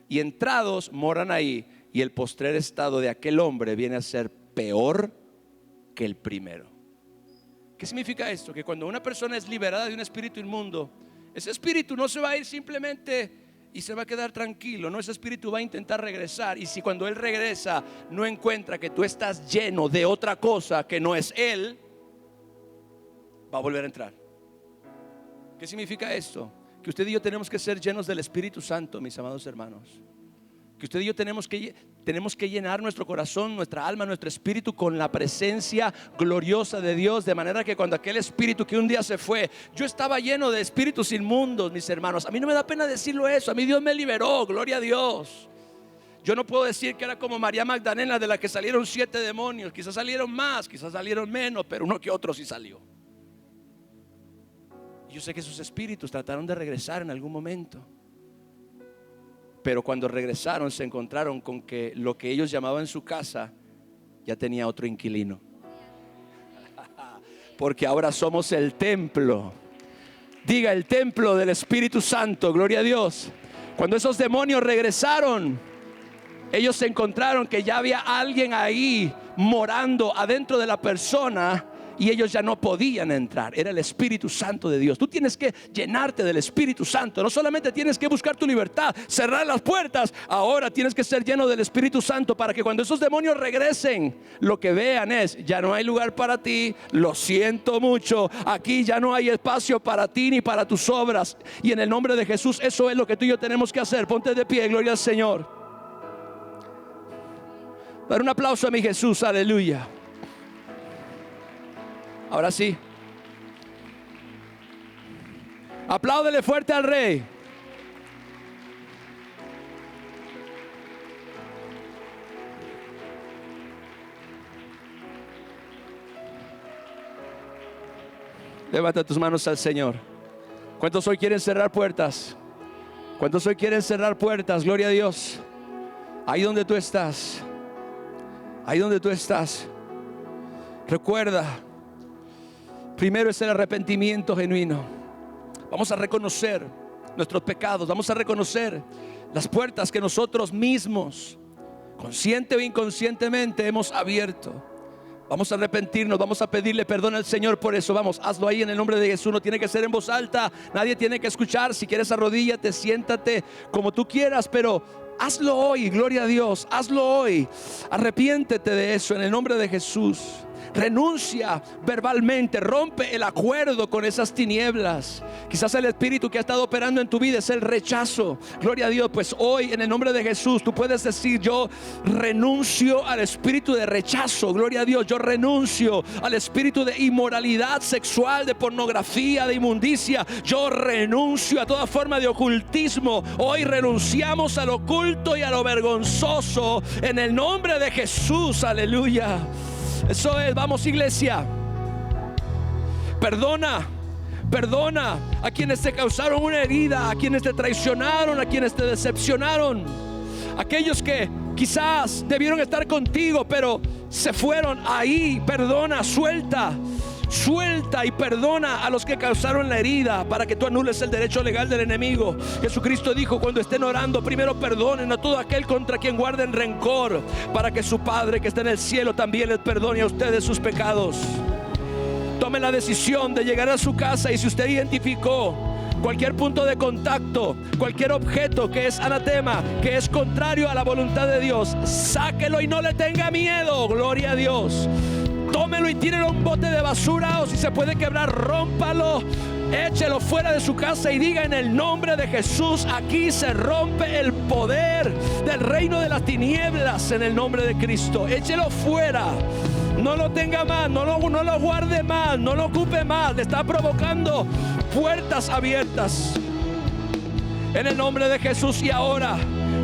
y entrados moran ahí, y el postrer estado de aquel hombre viene a ser peor que el primero. ¿Qué significa esto? Que cuando una persona es liberada de un espíritu inmundo, ese espíritu no se va a ir simplemente y se va a quedar tranquilo. No, ese espíritu va a intentar regresar, y si cuando él regresa no encuentra que tú estás lleno de otra cosa que no es él, va a volver a entrar. ¿Qué significa esto? Que usted y yo tenemos que ser llenos del Espíritu Santo, mis amados hermanos. que usted y yo tenemos que llenar nuestro corazón, nuestra alma, nuestro espíritu con la presencia gloriosa de Dios, de manera que cuando aquel espíritu que un día se fue, yo estaba lleno de espíritus inmundos, mis hermanos. A mí no me da pena decirlo eso. A mí Dios me liberó, gloria a Dios. Yo no puedo decir que era como María Magdalena, de la que salieron 7 demonios. Quizás salieron más, quizás salieron menos, pero uno que otro sí salió. Yo sé que esos espíritus trataron de regresar en algún momento, pero cuando regresaron se encontraron con que lo que ellos llamaban su casa ya tenía otro inquilino. Porque ahora somos el templo. Diga, el templo del Espíritu Santo, gloria a Dios. Cuando esos demonios regresaron, ellos se encontraron que ya había alguien ahí morando adentro de la persona, y ellos ya no podían entrar. Era el Espíritu Santo de Dios. Tú tienes que llenarte del Espíritu Santo. No solamente tienes que buscar tu libertad, cerrar las puertas. Ahora tienes que ser lleno del Espíritu Santo, para que cuando esos demonios regresen, lo que vean es: ya no hay lugar para ti, lo siento mucho, aquí ya no hay espacio para ti ni para tus obras. Y en el nombre de Jesús, eso es lo que tú y yo tenemos que hacer. Ponte de pie, gloria al Señor. Dar un aplauso a mi Jesús, aleluya. Ahora sí, apláudele fuerte al Rey. Levanta tus manos al Señor. ¿Cuántos hoy quieren cerrar puertas? ¿Cuántos hoy quieren cerrar puertas? Gloria a Dios. Ahí donde tú estás, ahí donde tú estás, recuerda, primero es el arrepentimiento genuino. Vamos a reconocer nuestros pecados. Vamos a reconocer las puertas que nosotros mismos, consciente o inconscientemente, hemos abierto. Vamos a arrepentirnos, vamos a pedirle perdón al Señor por eso. Vamos, hazlo ahí en el nombre de Jesús. No tiene que ser en voz alta, nadie tiene que escuchar. Si quieres, arrodíllate, siéntate como tú quieras, pero hazlo hoy, gloria a Dios. Hazlo hoy. Arrepiéntete de eso en el nombre de Jesús. Renuncia verbalmente, rompe el acuerdo con esas tinieblas. Quizás el espíritu que ha estado operando en tu vida es el rechazo. Gloria a Dios. Pues hoy en el nombre de Jesús tú puedes decir: yo renuncio al espíritu de rechazo. Gloria a Dios. Yo renuncio al espíritu de inmoralidad sexual, de pornografía, de inmundicia. Yo renuncio a toda forma de ocultismo. Hoy renunciamos al oculto y a lo vergonzoso en el nombre de Jesús. Aleluya. Eso es, vamos, iglesia. Perdona a quienes te causaron una herida, a quienes te traicionaron, a quienes te decepcionaron, aquellos que quizás debieron estar contigo pero se fueron. Ahí perdona, suelta y perdona a los que causaron la herida, para que tú anules el derecho legal del enemigo. Jesucristo dijo: cuando estén orando, primero perdonen a todo aquel contra quien guarden rencor, para que su Padre que está en el cielo también les perdone a ustedes sus pecados. Tome la decisión de llegar a su casa, y si usted identificó cualquier punto de contacto, cualquier objeto que es anatema, que es contrario a la voluntad de Dios, sáquelo y no le tenga miedo. Gloria a Dios. Tómelo y tírelo a un bote de basura, o si se puede quebrar, rómpalo, échelo fuera de su casa y diga: en el nombre de Jesús, aquí se rompe el poder del reino de las tinieblas en el nombre de Cristo. Échelo fuera. No lo tenga más, no lo guarde más, no lo ocupe más. Le está provocando puertas abiertas en el nombre de Jesús. Y ahora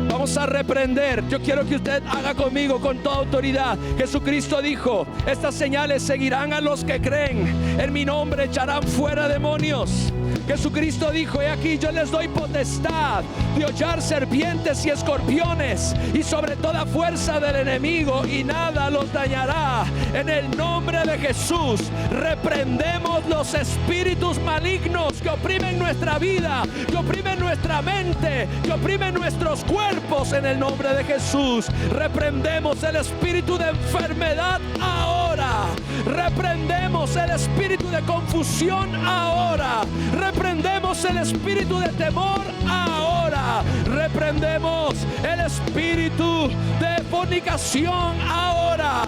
vamos a reprender. Yo quiero que usted haga conmigo con toda autoridad. Jesucristo dijo: estas señales seguirán a los que creen. En mi nombre echarán fuera demonios. Jesucristo dijo: he aquí, yo les doy potestad de hollar serpientes y escorpiones, y sobre toda fuerza del enemigo, y nada los dañará. En el nombre de Jesús reprendemos los espíritus malignos que oprimen nuestra vida, que oprimen nuestra mente, que oprimen nuestros cuerpos. En el nombre de Jesús reprendemos el espíritu de enfermedad ahora. Reprendemos el espíritu de confusión ahora. Reprendemos el espíritu de temor ahora. Reprendemos el espíritu de fornicación ahora.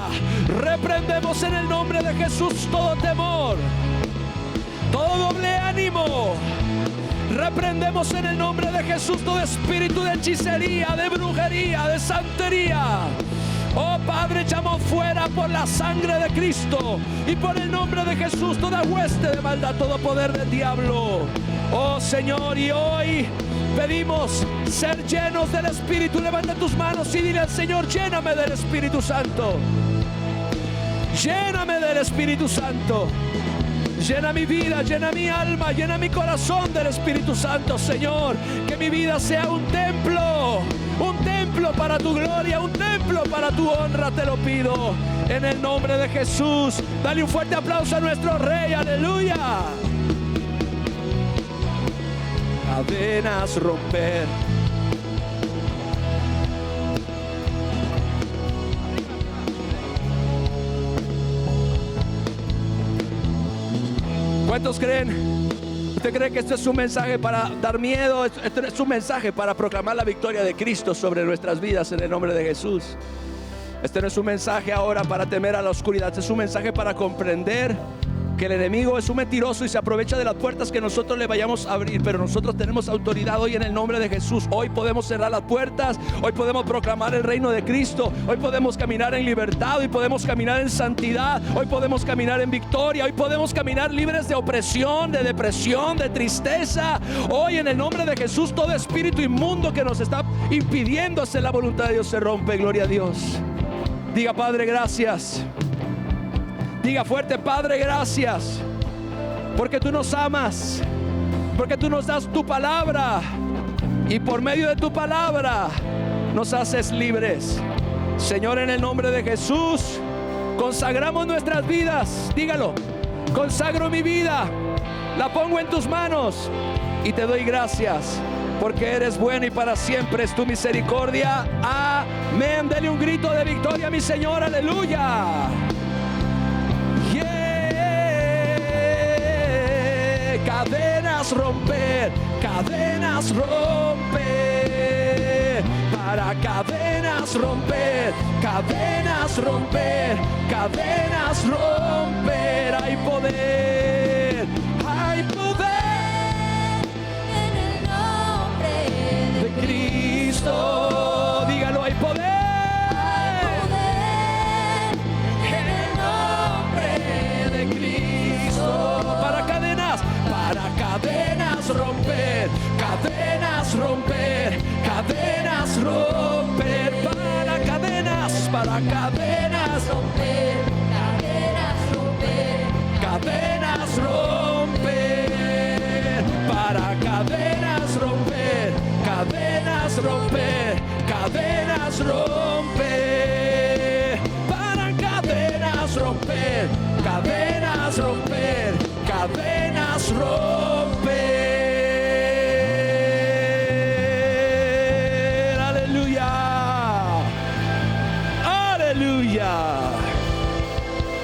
Reprendemos en el nombre de Jesús todo temor, todo doble ánimo. Reprendemos en el nombre de Jesús todo espíritu de hechicería, de brujería, de santería. Oh Padre, echamos fuera por la sangre de Cristo y por el nombre de Jesús toda hueste de maldad, todo poder del diablo. Oh Señor, y hoy pedimos ser llenos del Espíritu. Levanta tus manos y dile al Señor: lléname del Espíritu Santo. Lléname del Espíritu Santo. Llena mi vida, llena mi alma, llena mi corazón del Espíritu Santo, Señor. Que mi vida sea un templo para tu gloria, un templo para tu honra, te lo pido en el nombre de Jesús. Dale un fuerte aplauso a nuestro Rey, aleluya. Cadenas romper. ¿Cuántos creen? ¿Usted cree que esto es un mensaje para dar miedo? Esto es un mensaje para proclamar la victoria de Cristo sobre nuestras vidas en el nombre de Jesús. Este no es un mensaje ahora para temer a la oscuridad. Este es un mensaje para comprender que el enemigo es un mentiroso y se aprovecha de las puertas que nosotros le vayamos a abrir, pero nosotros tenemos autoridad hoy en el nombre de Jesús. Hoy podemos cerrar las puertas, hoy podemos proclamar el reino de Cristo, hoy podemos caminar en libertad, hoy podemos caminar en santidad, hoy podemos caminar en victoria, hoy podemos caminar libres de opresión, de depresión, de tristeza. Hoy en el nombre de Jesús todo espíritu inmundo que nos está impidiendo hacer la voluntad de Dios se rompe. Gloria a Dios. Diga: Padre, gracias. Diga fuerte: Padre, gracias, porque tú nos amas, porque tú nos das tu palabra y por medio de tu palabra nos haces libres. Señor, en el nombre de Jesús consagramos nuestras vidas. Dígalo: consagro mi vida, la pongo en tus manos y te doy gracias, porque eres bueno y para siempre es tu misericordia. Amén. Dele un grito de victoria a mi Señor, aleluya. Cadenas romper, cadenas romper, para cadenas romper, cadenas romper, cadenas romper. Hay poder, hay poder en el nombre de Cristo. Dígalo: hay poder. Cadenas romper, cadenas romper, cadenas romper, para cadenas romper, cadenas romper, cadenas romper, para cadenas romper, cadenas romper, cadenas romper, para cadenas romper, cadenas romper, cadenas romper. Aleluya, aleluya,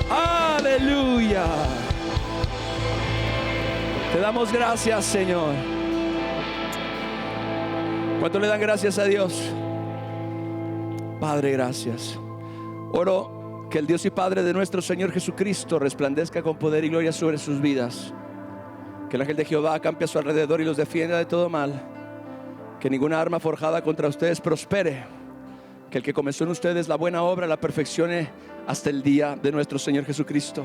aleluya. Te damos gracias, Señor. ¿Cuánto le dan gracias a Dios? Padre, gracias. Oro que el Dios y Padre de nuestro Señor Jesucristo resplandezca con poder y gloria sobre sus vidas. Que el ángel de Jehová acampe a su alrededor y los defienda de todo mal. Que ninguna arma forjada contra ustedes prospere. Que el que comenzó en ustedes la buena obra la perfeccione hasta el día de nuestro Señor Jesucristo.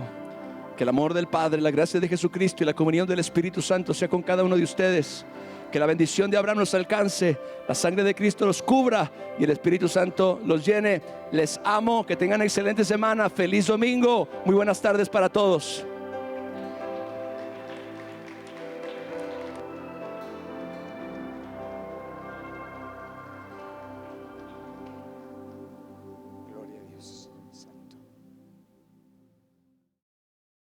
Que el amor del Padre, la gracia de Jesucristo y la comunión del Espíritu Santo sea con cada uno de ustedes. Que la bendición de Abraham los alcance, la sangre de Cristo los cubra y el Espíritu Santo los llene. Les amo, que tengan excelente semana, feliz domingo, muy buenas tardes para todos.